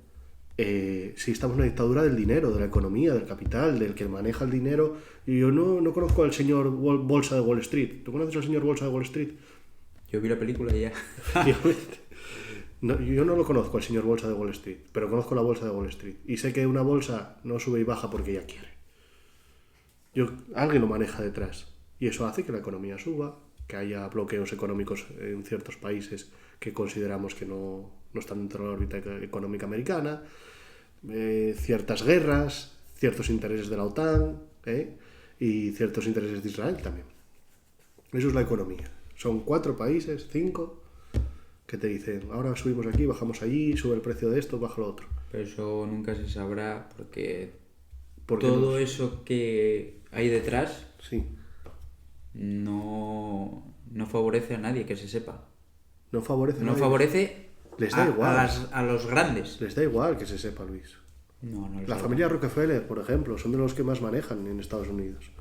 sí estamos en una dictadura del dinero, de la economía, del capital, del que maneja el dinero. Y yo no conozco al señor Bolsa de Wall Street. ¿Tú conoces al señor Bolsa de Wall Street? Yo vi la película y ya. No, yo no lo conozco al señor Bolsa de Wall Street, pero conozco la Bolsa de Wall Street. Y sé que una bolsa no sube y baja porque ella quiere. Alguien lo maneja detrás. Y eso hace que la economía suba, que haya bloqueos económicos en ciertos países que consideramos que no están dentro de la órbita económica americana, ciertas guerras, ciertos intereses de la OTAN, y ciertos intereses de Israel también. Eso es la economía. Son 4 países, 5, que te dicen, ahora subimos aquí, bajamos allí, sube el precio de esto, baja lo otro. Pero eso nunca se sabrá porque ¿Por qué todo no? eso que hay detrás Sí. no favorece a nadie que se sepa. No favorece a No nadie. favorece Les da igual. a los grandes. Les da igual que se sepa, Luis. No les La da familia Rockefeller, por ejemplo, son de los que más manejan en Estados Unidos.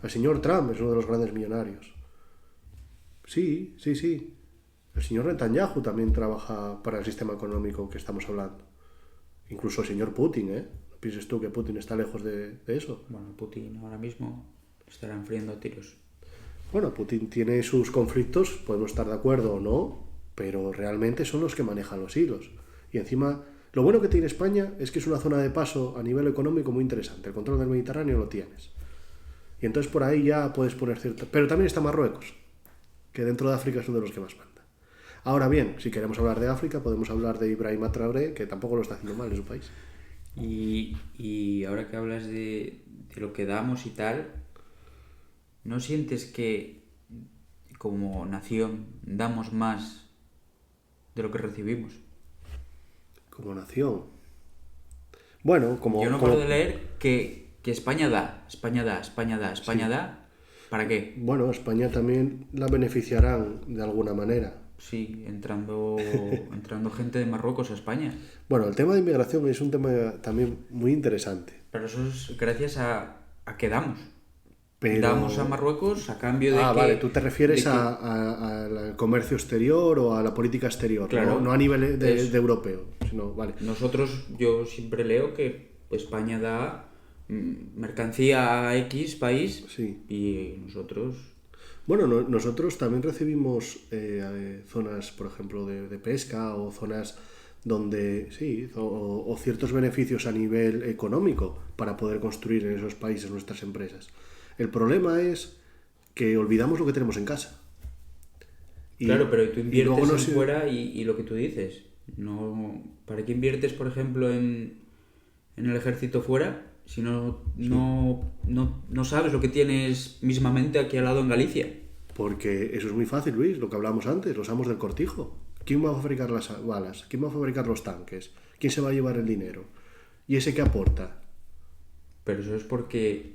El señor Trump es uno de los grandes millonarios. Sí. El señor Netanyahu también trabaja para el sistema económico que estamos hablando. Incluso el señor Putin, ¿eh? ¿No pienses tú que Putin está lejos de eso? Bueno, Putin ahora mismo estará enfriando tiros. Bueno, Putin tiene sus conflictos, podemos estar de acuerdo o no, pero realmente son los que manejan los hilos. Y encima, lo bueno que tiene España es que es una zona de paso a nivel económico muy interesante. El control del Mediterráneo lo tienes. Y entonces por ahí ya puedes poner cierto... Pero también está Marruecos, que dentro de África es uno de los que más manda. Ahora bien, si queremos hablar de África, podemos hablar de Ibrahim Traoré, que tampoco lo está haciendo mal en su país. Y ahora que hablas de lo que damos y tal, ¿no sientes que como nación damos más de lo que recibimos? Como nación. Bueno, como... Yo no paro de leer que España da. ¿Para qué? Bueno, España también la beneficiarán de alguna manera. Sí, entrando gente de Marruecos a España. Bueno, el tema de inmigración es un tema también muy interesante. Pero eso es gracias a que damos. Pero... Damos a Marruecos a cambio de que... vale, tú te refieres al comercio exterior o a la política exterior, claro, no a nivel de europeo, sino, vale. Nosotros, yo siempre leo que España da mercancía a X país, sí. Y nosotros... Bueno, nosotros también recibimos zonas, por ejemplo, de pesca o zonas donde sí, o ciertos beneficios a nivel económico para poder construir en esos países nuestras empresas. El problema es que olvidamos lo que tenemos en casa. Claro, pero tú y luego inviertes en fuera y lo que tú dices. No, ¿para qué inviertes, por ejemplo, en el ejército fuera si no sabes lo que tienes mismamente aquí al lado en Galicia? Porque eso es muy fácil, Luis, lo que hablábamos antes, los amos del cortijo. ¿Quién va a fabricar las balas? ¿Quién va a fabricar los tanques? ¿Quién se va a llevar el dinero? ¿Y ese qué aporta? Pero eso es porque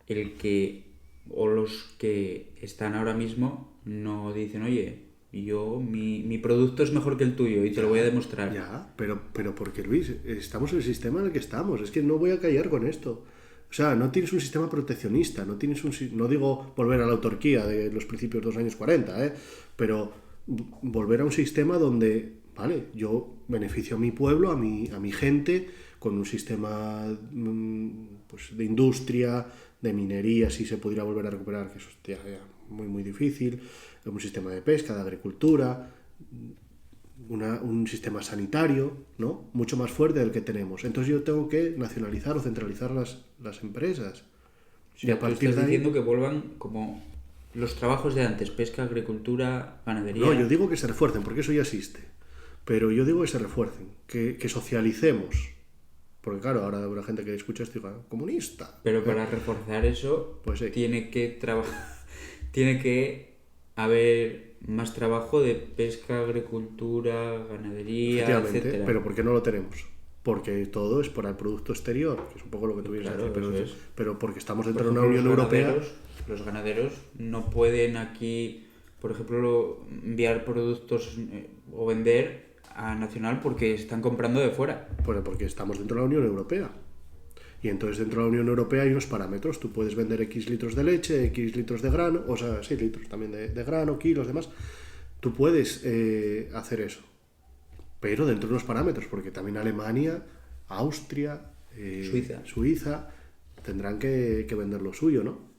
el que o los que están ahora mismo no dicen, oye, mi producto es mejor que el tuyo y te lo voy a demostrar. Ya, pero porque, Luis, estamos en el sistema en el que estamos. Es que no voy a callar con esto. O sea, no tienes un sistema proteccionista, no digo volver a la autarquía de los principios de los años 40, pero volver a un sistema donde, vale, yo beneficio a mi pueblo, a mi gente, con un sistema pues, de industria, de minería, si se pudiera volver a recuperar, que eso es ya muy, muy difícil, un sistema de pesca, de agricultura, un sistema sanitario, ¿no? Mucho más fuerte del que tenemos. Entonces yo tengo que nacionalizar o centralizar las empresas. O sea, tú estás diciendo que vuelvan como los trabajos de antes, pesca, agricultura, ganadería. No, yo digo que se refuercen, porque eso ya existe. Pero yo digo que se refuercen, que socialicemos. Porque claro, ahora habrá gente que escucha esto y diga, comunista. Pero para reforzar eso, pues sí. tiene que haber más trabajo de pesca, agricultura, ganadería, etcétera. Pero ¿por qué no lo tenemos? Porque todo es para el producto exterior, que es un poco lo que tú vienes a decir. Pero porque estamos dentro de una Unión Europea. Los ganaderos no pueden aquí, por ejemplo, enviar productos o vender a nacional porque están comprando de fuera. Bueno, porque estamos dentro de la Unión Europea. Y entonces dentro de la Unión Europea hay unos parámetros. Tú puedes vender X litros de leche, X litros de grano, o sea, sí, litros también de grano, kilos, demás. Tú puedes hacer eso. Pero dentro de unos parámetros, porque también Alemania, Austria, Suiza tendrán que vender lo suyo, ¿no?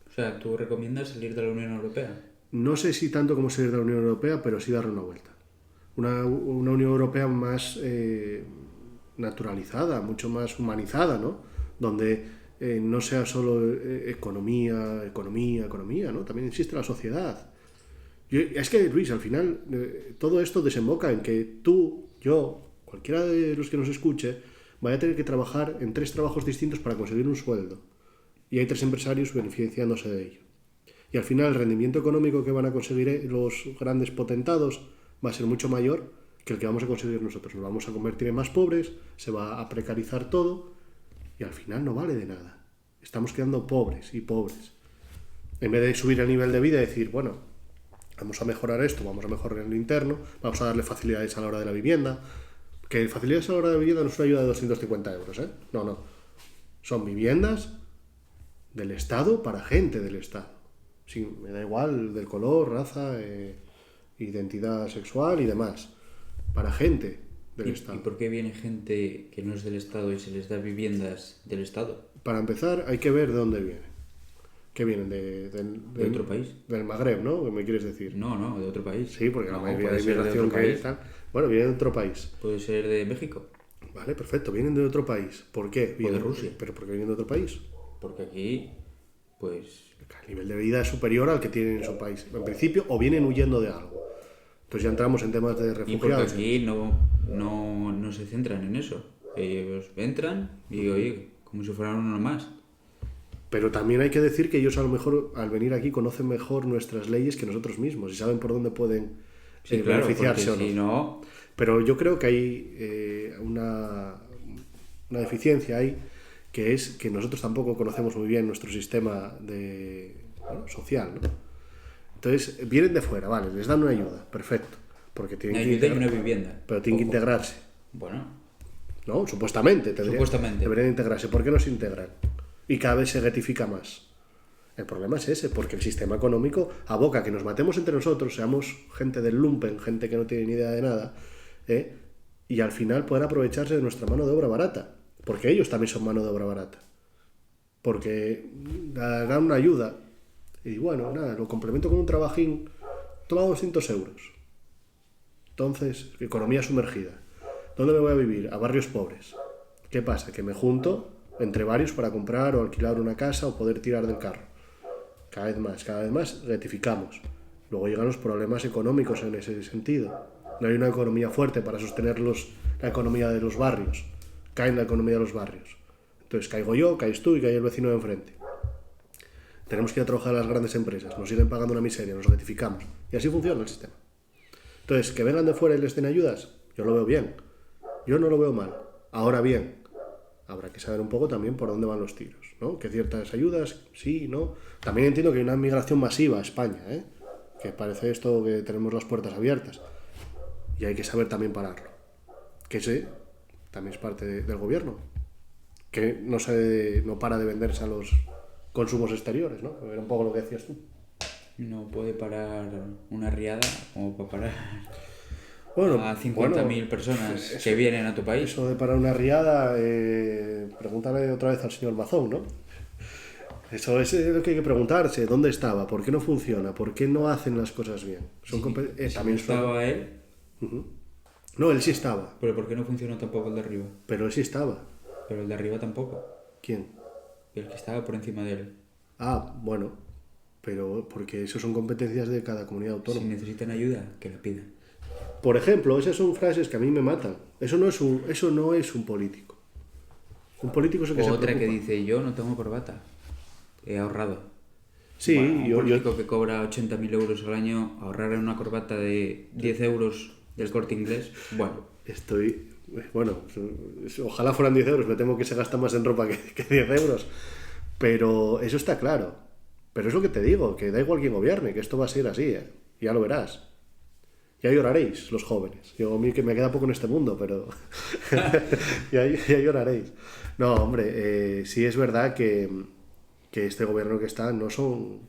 O sea, ¿tú recomiendas salir de la Unión Europea? No sé si tanto como salir de la Unión Europea, pero sí darle una vuelta. Una Unión Europea más naturalizada, mucho más humanizada, ¿no? Donde no sea solo economía, ¿no? También existe la sociedad. Es que, Luis, al final todo esto desemboca en que tú, yo, cualquiera de los que nos escuche, vaya a tener que trabajar en 3 trabajos distintos para conseguir un sueldo. Y hay 3 empresarios beneficiándose de ello. Y al final el rendimiento económico que van a conseguir los grandes potentados va a ser mucho mayor que el que vamos a conseguir nosotros. Nos vamos a convertir en más pobres, se va a precarizar todo y al final no vale de nada. Estamos quedando pobres y pobres. En vez de subir el nivel de vida y decir, bueno, vamos a mejorar esto, vamos a mejorar el interno, vamos a darle facilidades a la hora de la vivienda. Que facilidades a la hora de la vivienda no es una ayuda de 250 euros, ¿eh? No. Son viviendas del Estado para gente del Estado. Sí, me da igual del color, raza, identidad sexual y demás. Para gente del Estado. ¿Y por qué viene gente que no es del Estado y se les da viviendas del Estado? Para empezar, hay que ver de dónde vienen. ¿Qué vienen? ¿De otro país? Del Magreb, ¿no? ¿Qué me quieres decir? No, de otro país. Sí, porque la mayoría de inmigración que tal. Bueno, vienen de otro país. Puede ser de México. Vale, perfecto, vienen de otro país. ¿Por qué? O de Rusia. ¿Pero por qué vienen de otro país? Porque aquí, pues... El nivel de vida es superior al que tienen en su país. En principio, o vienen huyendo de algo. Entonces ya entramos en temas de refugiados. Y porque aquí no se centran en eso. Ellos entran y, oye, como si fueran uno más. Pero también hay que decir que ellos a lo mejor al venir aquí conocen mejor nuestras leyes que nosotros mismos y saben por dónde pueden beneficiarse o no. Si no. Pero yo creo que hay una deficiencia ahí, que es que nosotros tampoco conocemos muy bien nuestro sistema social, ¿no? Entonces vienen de fuera, vale, les dan una ayuda, perfecto, porque tienen una ayuda y una vivienda. Pero tienen que integrarse. Bueno. ¿No? Supuestamente. Deberían integrarse. ¿Por qué no se integran? Y cada vez se getifica más. El problema es ese, porque el sistema económico aboca a que nos matemos entre nosotros, seamos gente del lumpen, gente que no tiene ni idea de nada, y al final puedan aprovecharse de nuestra mano de obra barata, porque ellos también son mano de obra barata. Porque dan una ayuda, y bueno, nada, lo complemento con un trabajín, toma 200 euros. Entonces, economía sumergida. ¿Dónde me voy a vivir? A barrios pobres. ¿Qué pasa? Que me junto entre varios para comprar o alquilar una casa o poder tirar del carro. Cada vez más, rectificamos. Luego llegan los problemas económicos en ese sentido. No hay una economía fuerte para sostener la economía de los barrios. Cae la economía de los barrios. Entonces caigo yo, caes tú y cae el vecino de enfrente. Tenemos que ir a trabajar a las grandes empresas. Nos siguen pagando una miseria, nos rectificamos. Y así funciona el sistema. Entonces, que vengan de fuera y les den ayudas, yo lo veo bien. Yo no lo veo mal. Ahora bien, habrá que saber un poco también por dónde van los tiros, ¿no? Que ciertas ayudas, sí, no. También entiendo que hay una migración masiva a España, ¿eh? Que parece esto que tenemos las puertas abiertas. Y hay que saber también pararlo. Que ese también es parte del gobierno. Que no para de venderse a los consumos exteriores, ¿no? Era un poco lo que decías tú. No puede parar una riada como para parar Bueno, a 50.000 personas que vienen a tu país. Eso de parar una riada, pregúntale otra vez al señor Mazón, ¿no? Eso es lo que hay que preguntarse. ¿Dónde estaba? ¿Por qué no funciona? ¿Por qué no hacen las cosas bien? También estaba él. Uh-huh. No, él sí estaba. Pero ¿por qué no funcionó tampoco el de arriba? Pero él sí estaba. Pero el de arriba tampoco. ¿Quién? El que estaba por encima de él. Ah, bueno. Pero porque eso son competencias de cada comunidad autónoma. Si necesitan ayuda, que la pidan. Por ejemplo, esas son frases que a mí me matan. Eso no es un político. Un político es el que se preocupa. Otra que dice, yo no tengo corbata. He ahorrado. Sí, un político que cobra 80.000 euros al año, ahorrar en una corbata de 10 euros del Corte Inglés, bueno. Ojalá fueran 10 euros, me temo que se gasta más en ropa que 10 euros. Pero eso está claro. Pero es lo que te digo, que da igual quién gobierne, que esto va a ser así, ¿eh? Ya lo verás. Ya lloraréis, los jóvenes. Yo, a mí que me queda poco en este mundo, pero ya lloraréis. No, hombre, sí es verdad que este gobierno que está no son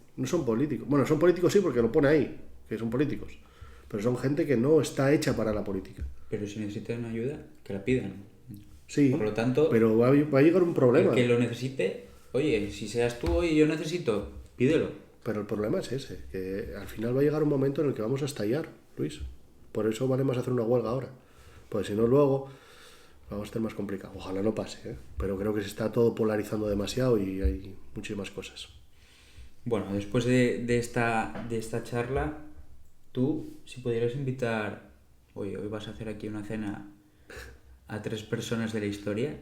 políticos. Bueno, son políticos sí, porque lo pone ahí, que son políticos. Pero son gente que no está hecha para la política. Pero si necesitan ayuda, que la pidan. Sí, por lo tanto, pero va a llegar un problema. El que lo necesite, oye, si seas tú, oye, yo necesito, pídelo. Pero el problema es ese, que al final va a llegar un momento en el que vamos a estallar, Luis. Por eso vale más hacer una huelga ahora. Pues si no, luego vamos a estar más complicado. Ojalá no pase, ¿eh? Pero creo que se está todo polarizando demasiado y hay muchísimas cosas. Bueno, después de esta charla, tú, si pudieras invitar, oye, hoy vas a hacer aquí una cena a 3 personas de la historia,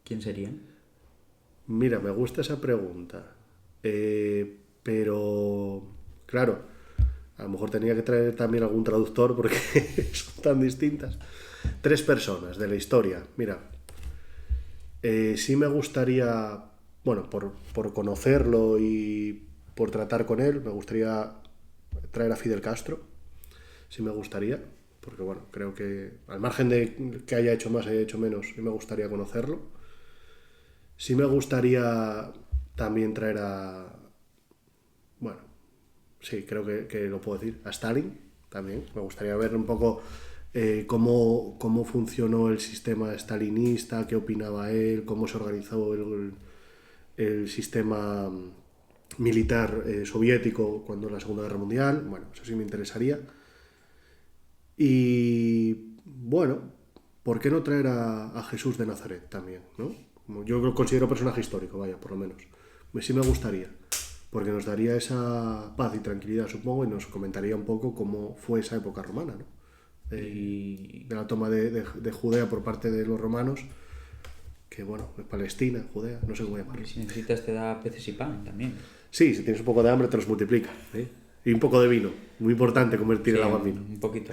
¿quién serían? Mira, me gusta esa pregunta. Pero, claro, a lo mejor tenía que traer también algún traductor porque son tan distintas. 3 personas de la historia. Mira, sí me gustaría, bueno, por conocerlo y por tratar con él, me gustaría traer a Fidel Castro. Sí me gustaría, porque bueno, creo que al margen de que haya hecho más, haya hecho menos, sí me gustaría conocerlo. Sí me gustaría también traer bueno, sí, creo que lo puedo decir, a Stalin también. Me gustaría ver un poco cómo funcionó el sistema stalinista, qué opinaba él, cómo se organizó el sistema militar soviético cuando en la Segunda Guerra Mundial. Bueno, eso sí me interesaría. Y bueno, ¿por qué no traer a Jesús de Nazaret también, ¿no? Yo lo considero personaje histórico, vaya, por lo menos. Sí me gustaría, porque nos daría esa paz y tranquilidad, supongo, y nos comentaría un poco cómo fue esa época romana, ¿no? De la toma de Judea por parte de los romanos, que bueno, Palestina, Judea, no sé cómo llamarlo. Y si necesitas te da peces y pan también. Sí, si tienes un poco de hambre te los multiplica, ¿eh? Y un poco de vino, muy importante convertir el agua en vino. Un poquito.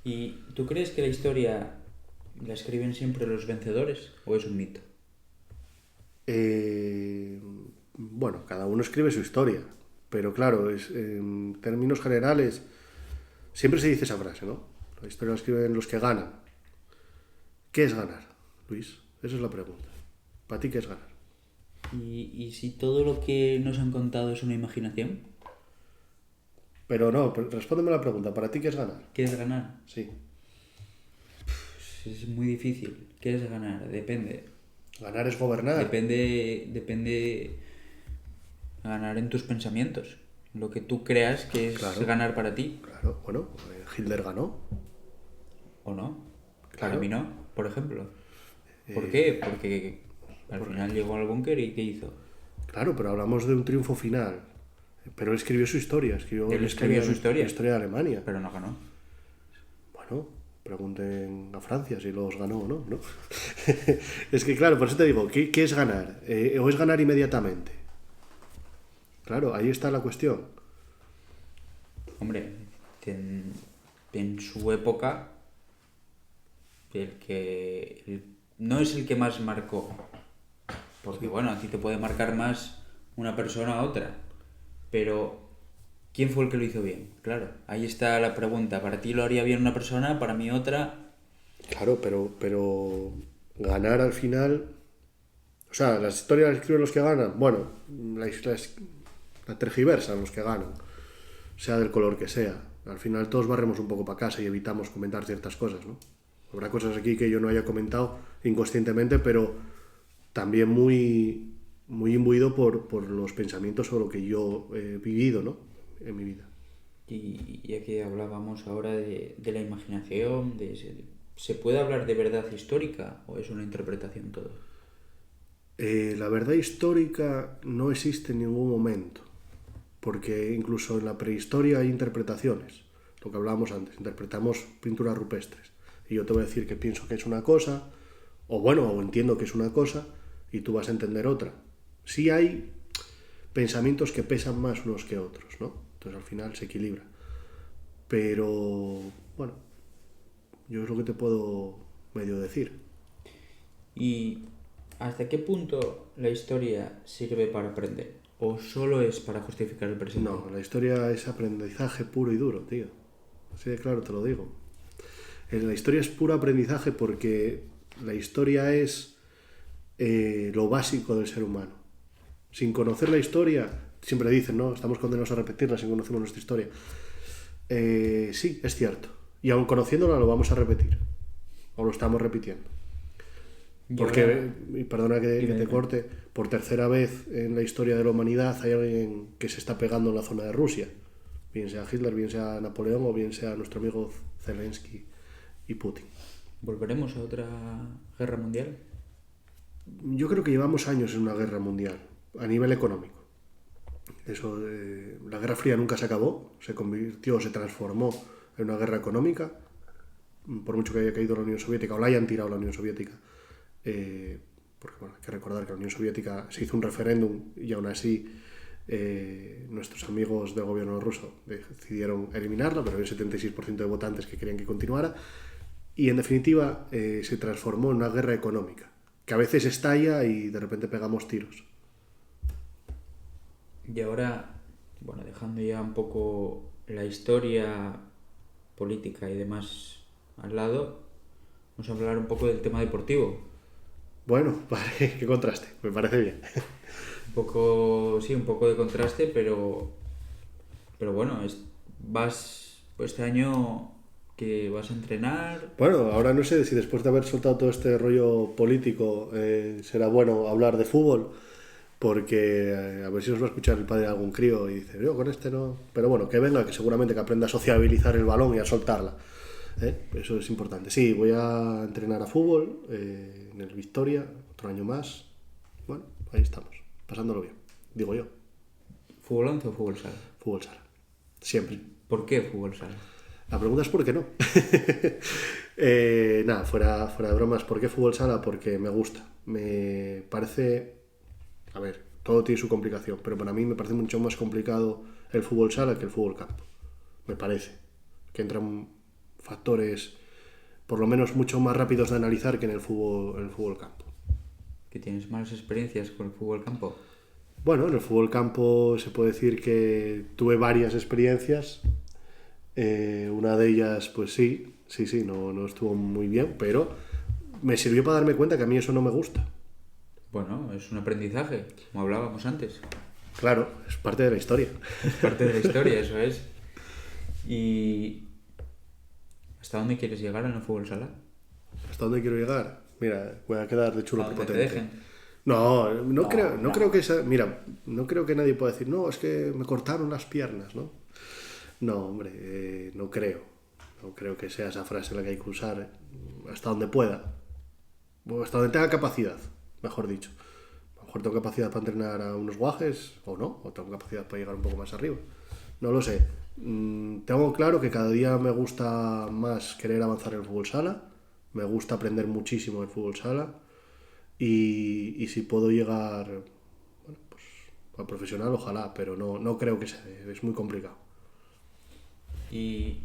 ¿Y tú crees que la historia la escriben siempre los vencedores o es un mito? Bueno, cada uno escribe su historia, pero claro, en términos generales, siempre se dice esa frase, ¿no? La historia la escriben los que ganan. ¿Qué es ganar, Luis? Esa es la pregunta. ¿Para ti qué es ganar? ¿Y si todo lo que nos han contado es una imaginación? Pero no, respóndeme la pregunta. ¿Para ti qué es ganar? ¿Qué es ganar? Sí. Es muy difícil. ¿Qué es ganar? Depende. Ganar es gobernar. Depende ganar en tus pensamientos. lo que tú creas que es Claro. ganar para ti, Claro, bueno, Hitler ganó. ¿o no? Claro. Para mí no, por ejemplo. ¿Por qué? Porque al final llegó al búnker y ¿qué hizo? Claro, pero hablamos de un triunfo final. Pero él escribió su historia, escribió Él la escribió su historia, la historia de Alemania. pero no ganó. Bueno, pregunten a Francia si los ganó o no, ¿no? Es que claro, por eso te digo, ¿qué es ganar? ¿O es ganar inmediatamente? Claro, ahí está la cuestión. Hombre, en su época, no es el que más marcó. Porque bueno, a ti te puede marcar más una persona a otra. Pero, ¿quién fue el que lo hizo bien? Claro, ahí está la pregunta. Para ti lo haría bien una persona, para mí otra. Claro, pero ganar al final... O sea, las historias las escriben los que ganan. Bueno, la tergiversan los que ganan, sea del color que sea. Al final todos barremos un poco para casa y evitamos comentar ciertas cosas, ¿no? Habrá cosas aquí que yo no haya comentado inconscientemente, pero también muy imbuido por los pensamientos o lo que yo he vivido, ¿no? En mi vida. Y ya que hablábamos ahora de la imaginación, ¿se puede hablar de verdad histórica o es una interpretación todo? La verdad histórica no existe en ningún momento, porque incluso en la prehistoria hay interpretaciones, lo que hablábamos antes, interpretamos pinturas rupestres, y yo te voy a decir que pienso que es una cosa, o bueno, o entiendo que es una cosa, y tú vas a entender otra. Sí hay pensamientos que pesan más unos que otros, ¿no? Entonces al final se equilibra. Pero, bueno, yo es lo que te puedo medio decir. ¿Y hasta qué punto la historia sirve para aprender? ¿O solo es para justificar el presente? No, la historia es aprendizaje puro y duro, tío. Así de claro te lo digo. La historia es puro aprendizaje porque la historia es lo básico del ser humano. Sin conocer la historia, siempre dicen, ¿no? Estamos condenados a repetirla si conocemos nuestra historia. Sí, es cierto. Y aun conociéndola lo vamos a repetir. O lo estamos repitiendo. Porque, y perdona que te corte, por tercera vez en la historia de la humanidad hay alguien que se está pegando en la zona de Rusia. Bien sea Hitler, bien sea Napoleón o bien sea nuestro amigo Zelensky y Putin. ¿Volveremos a otra guerra mundial? Yo creo que llevamos años en una guerra mundial, a nivel económico. Eso, la Guerra Fría nunca se acabó, se convirtió, se transformó en una guerra económica, por mucho que haya caído la Unión Soviética o la hayan tirado la Unión Soviética. Porque bueno, hay que recordar que la Unión Soviética se hizo un referéndum y aún así nuestros amigos del gobierno ruso decidieron eliminarla, pero había un 76% de votantes que querían que continuara. Y en definitiva se transformó en una guerra económica, que a veces estalla y de repente pegamos tiros. Y ahora, bueno, dejando ya un poco la historia política y demás al lado, vamos a hablar un poco del tema deportivo. Bueno, vale, qué contraste, me parece bien. Un poco, sí, un poco de contraste, pero bueno, vas este año que vas a entrenar. Bueno, ahora no sé si después de haber soltado todo este rollo político será bueno hablar de fútbol, porque a ver si nos va a escuchar el padre de algún crío y dice, yo con este no... Pero bueno, que venga, que seguramente que aprenda a sociabilizar el balón y a soltarla. Eso es importante. Sí, voy a entrenar a fútbol en el Victoria, otro año más. Bueno, ahí estamos, pasándolo bien, digo yo. ¿Fútbol 11 o fútbol sala? Fútbol sala, siempre. ¿Por qué fútbol sala? La pregunta es por qué no. Nada, fuera de bromas, ¿por qué fútbol sala? Porque me gusta. Me parece... A ver, todo tiene su complicación, pero para mí me parece mucho más complicado el fútbol sala que el fútbol campo. Me parece que entran factores por lo menos mucho más rápidos de analizar que en el fútbol campo. ¿Que tienes malas experiencias con el fútbol campo? Bueno, en el fútbol campo se puede decir que tuve varias experiencias. Una de ellas, pues sí, no estuvo muy bien, pero me sirvió para darme cuenta que a mí eso no me gusta. Bueno, es un aprendizaje, como hablábamos antes. Claro, es parte de la historia. Es parte de la historia, eso es. ¿Y hasta dónde quieres llegar en el fútbol sala? ¿Hasta dónde quiero llegar? Mira, voy a quedar de chulo ¿A dónde te prepotente. dejen? No creo que sea... Mira, no creo que nadie pueda decir, no, es que me cortaron las piernas, ¿no? No, hombre, no creo. No creo que sea esa frase la que hay que usar hasta donde pueda. O hasta donde tenga capacidad, mejor dicho. A lo mejor tengo capacidad para entrenar a unos guajes, o no, o tengo capacidad para llegar un poco más arriba. No lo sé. Tengo claro que cada día me gusta más querer avanzar en el fútbol sala. Me gusta aprender muchísimo el fútbol sala. Y si puedo llegar, bueno, pues, a profesional, ojalá, pero no creo que sea, es muy complicado. Y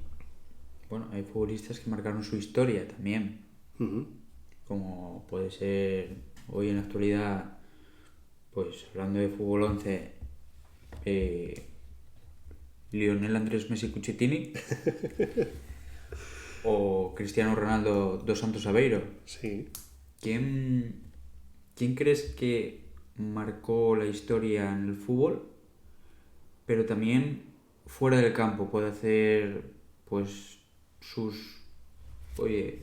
bueno, hay futbolistas que marcaron su historia también, Ujú. como puede ser hoy en la actualidad, pues hablando de fútbol 11, Lionel Andrés Messi Cucchettini o Cristiano Ronaldo dos Santos Aveiro. Sí. ¿Quién crees que marcó la historia en el fútbol, pero también fuera del campo puede hacer pues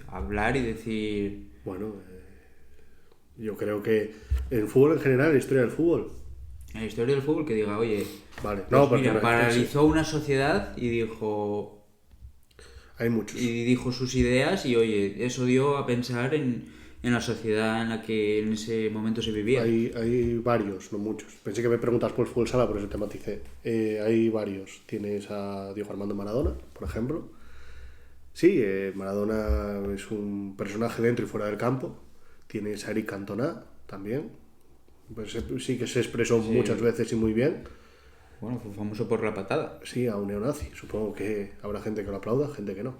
hablar y decir, Bueno, yo creo que el fútbol en general, la historia del fútbol, en la historia del fútbol, que diga, oye, vale, pues no, porque mira, no, paralizó una sociedad y hay muchos. dijo sus ideas y oye, eso dio a pensar en la sociedad en la que en ese momento se vivía. Hay varios, no muchos. Pensé que me preguntas por el fútbol sala, por eso te maticé. Hay varios. Tienes a Diego Armando Maradona, por ejemplo. Sí, Maradona es un personaje dentro y fuera del campo. Tienes a Eric Cantona también. Pues sí que se expresó Sí. muchas veces y muy bien. Bueno, fue famoso por la patada. Sí, a un neonazi. Supongo que habrá gente que lo aplauda, gente que no.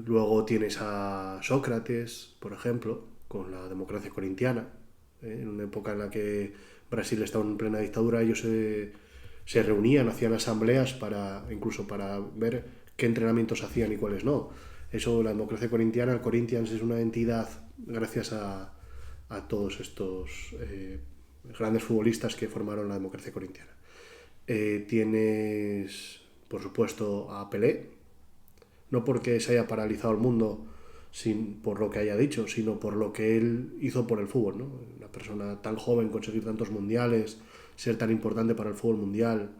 Luego tienes a Sócrates, por ejemplo, con la democracia corintiana. En una época en la que Brasil estaba en plena dictadura, ellos se reunían, hacían asambleas incluso para ver qué entrenamientos hacían y cuáles no. Eso, la democracia corintiana, el Corinthians es una entidad gracias a todos estos grandes futbolistas que formaron la democracia corintiana. Tienes, por supuesto, a Pelé, no porque se haya paralizado el mundo por lo que haya dicho, sino por lo que él hizo por el fútbol, ¿no? Una persona tan joven, conseguir tantos mundiales, ser tan importante para el fútbol mundial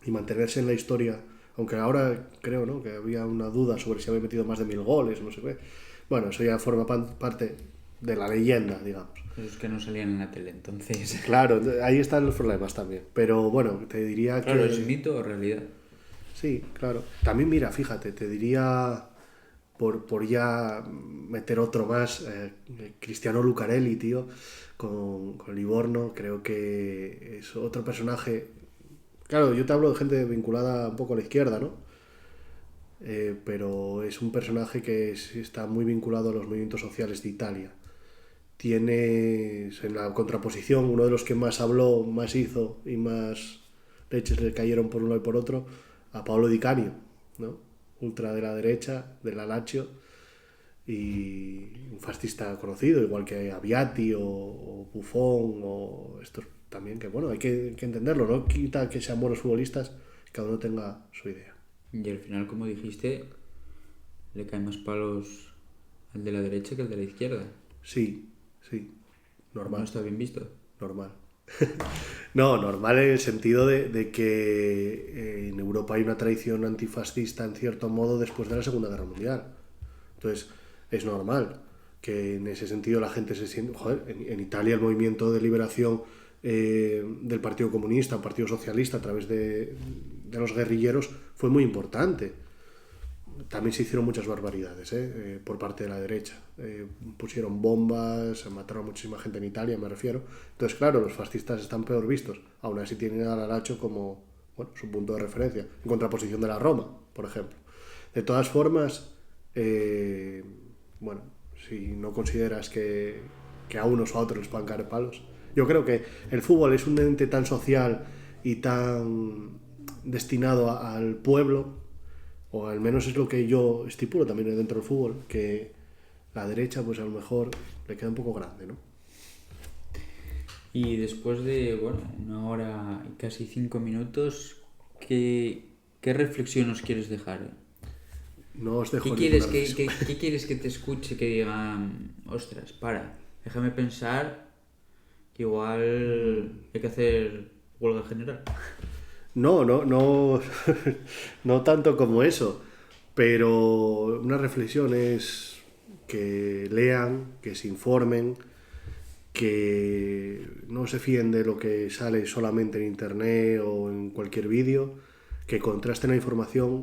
y mantenerse en la historia, aunque ahora creo, ¿no?, que había una duda sobre si había metido más de 1000 goles, no sé qué. Bueno, eso ya forma parte de la leyenda, digamos. Esos que no salían en la tele, entonces. Claro, ahí están los problemas también. Pero bueno, te diría Claro, que... ¿es mito o realidad? Sí, claro. También mira, fíjate, te diría, por ya meter otro más, Cristiano Lucarelli, tío, con Livorno, creo que es otro personaje. Claro, yo te hablo de gente vinculada un poco a la izquierda, ¿no? Pero es un personaje que está muy vinculado a los movimientos sociales de Italia. Tienes en la contraposición uno de los que más habló, más hizo y más leches le cayeron por un lado y por otro, a Paolo Di Canio, ¿no? Ultra de la derecha, de la Lazio, y un fascista conocido, igual que Aviati o Buffon o estos también, que bueno, hay que entenderlo, no quita que sean buenos futbolistas, cada uno tenga su idea. Y al final, como dijiste, le caen más palos al de la derecha que al de la izquierda. Sí, No normal, está bien visto. normal. No, normal en el sentido de que en Europa hay una tradición antifascista en cierto modo después de la Segunda Guerra Mundial. Entonces, es normal que en ese sentido la gente se siente... Joder, en Italia el movimiento de liberación del Partido Comunista, Partido Socialista, a través de los guerrilleros, fue muy importante. También se hicieron muchas barbaridades por parte de la derecha. Pusieron bombas, mataron a muchísima gente en Italia, me refiero. Entonces, claro, los fascistas están peor vistos. Aún así tienen al Alacho como, bueno, su punto de referencia, en contraposición de la Roma, por ejemplo. De todas formas, bueno, si no consideras que a unos o a otros les puedan caer palos, yo creo que el fútbol es un ente tan social y tan destinado al pueblo, o al menos es lo que yo estipulo también dentro del fútbol, que la derecha pues a lo mejor le queda un poco grande, ¿no? Y después de, bueno, 1 hora y casi 5 minutos, ¿qué reflexión nos quieres dejar? No os dejo ¿Qué quieres ninguna reflexión. qué quieres que te escuche que diga, ostras, para? Déjame pensar que igual hay que hacer huelga general. No, no, no, no tanto como eso, pero una reflexión es que lean, que se informen, que no se fíen de lo que sale solamente en internet o en cualquier vídeo, que contrasten la información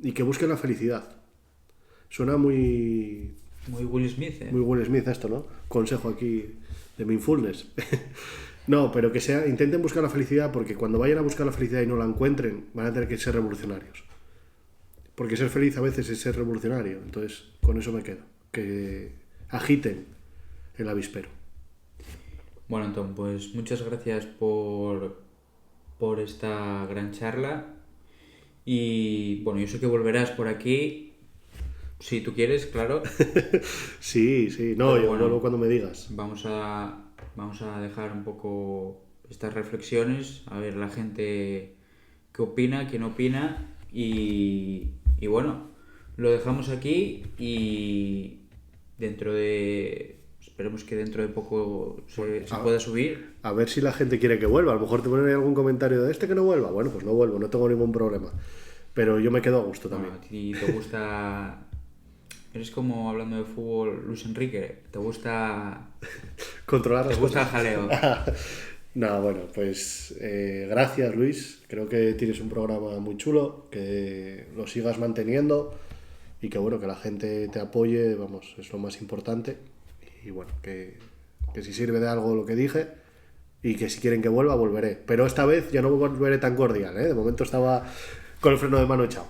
y que busquen la felicidad. Suena muy, Muy Will Smith, ¿eh? muy Will Smith esto, ¿no? Consejo aquí de mindfulness. No, pero que sea, intenten buscar la felicidad, porque cuando vayan a buscar la felicidad y no la encuentren, van a tener que ser revolucionarios. Porque ser feliz a veces es ser revolucionario. Entonces, con eso me quedo. Que agiten el avispero. Bueno, Antón, pues muchas gracias por esta gran charla. Y bueno, yo sé que volverás por aquí, si tú quieres, claro. Sí, sí. No, Pero yo bueno, vuelvo cuando me digas. vamos a dejar un poco estas reflexiones, a ver la gente qué opina, quién opina. Y bueno, lo dejamos aquí y dentro de... Esperemos que dentro de poco se pueda subir. A ver si la gente quiere que vuelva. A lo mejor te ponen ahí algún comentario de que no vuelva. Bueno, pues no vuelvo, no tengo ningún problema. Pero yo me quedo a gusto también. Bueno, a ti te gusta... Eres como hablando de fútbol, Luis Enrique. Te gusta Controlar te las gusta el cosas. jaleo. No, bueno, pues gracias Luis. Creo que tienes un programa muy chulo, que lo sigas manteniendo y que bueno, que la gente te apoye, vamos, es lo más importante. Y bueno, que si sirve de algo lo que dije y que si quieren que vuelva, volveré. Pero esta vez ya no volveré tan cordial, ¿eh? De momento estaba con el freno de mano echado.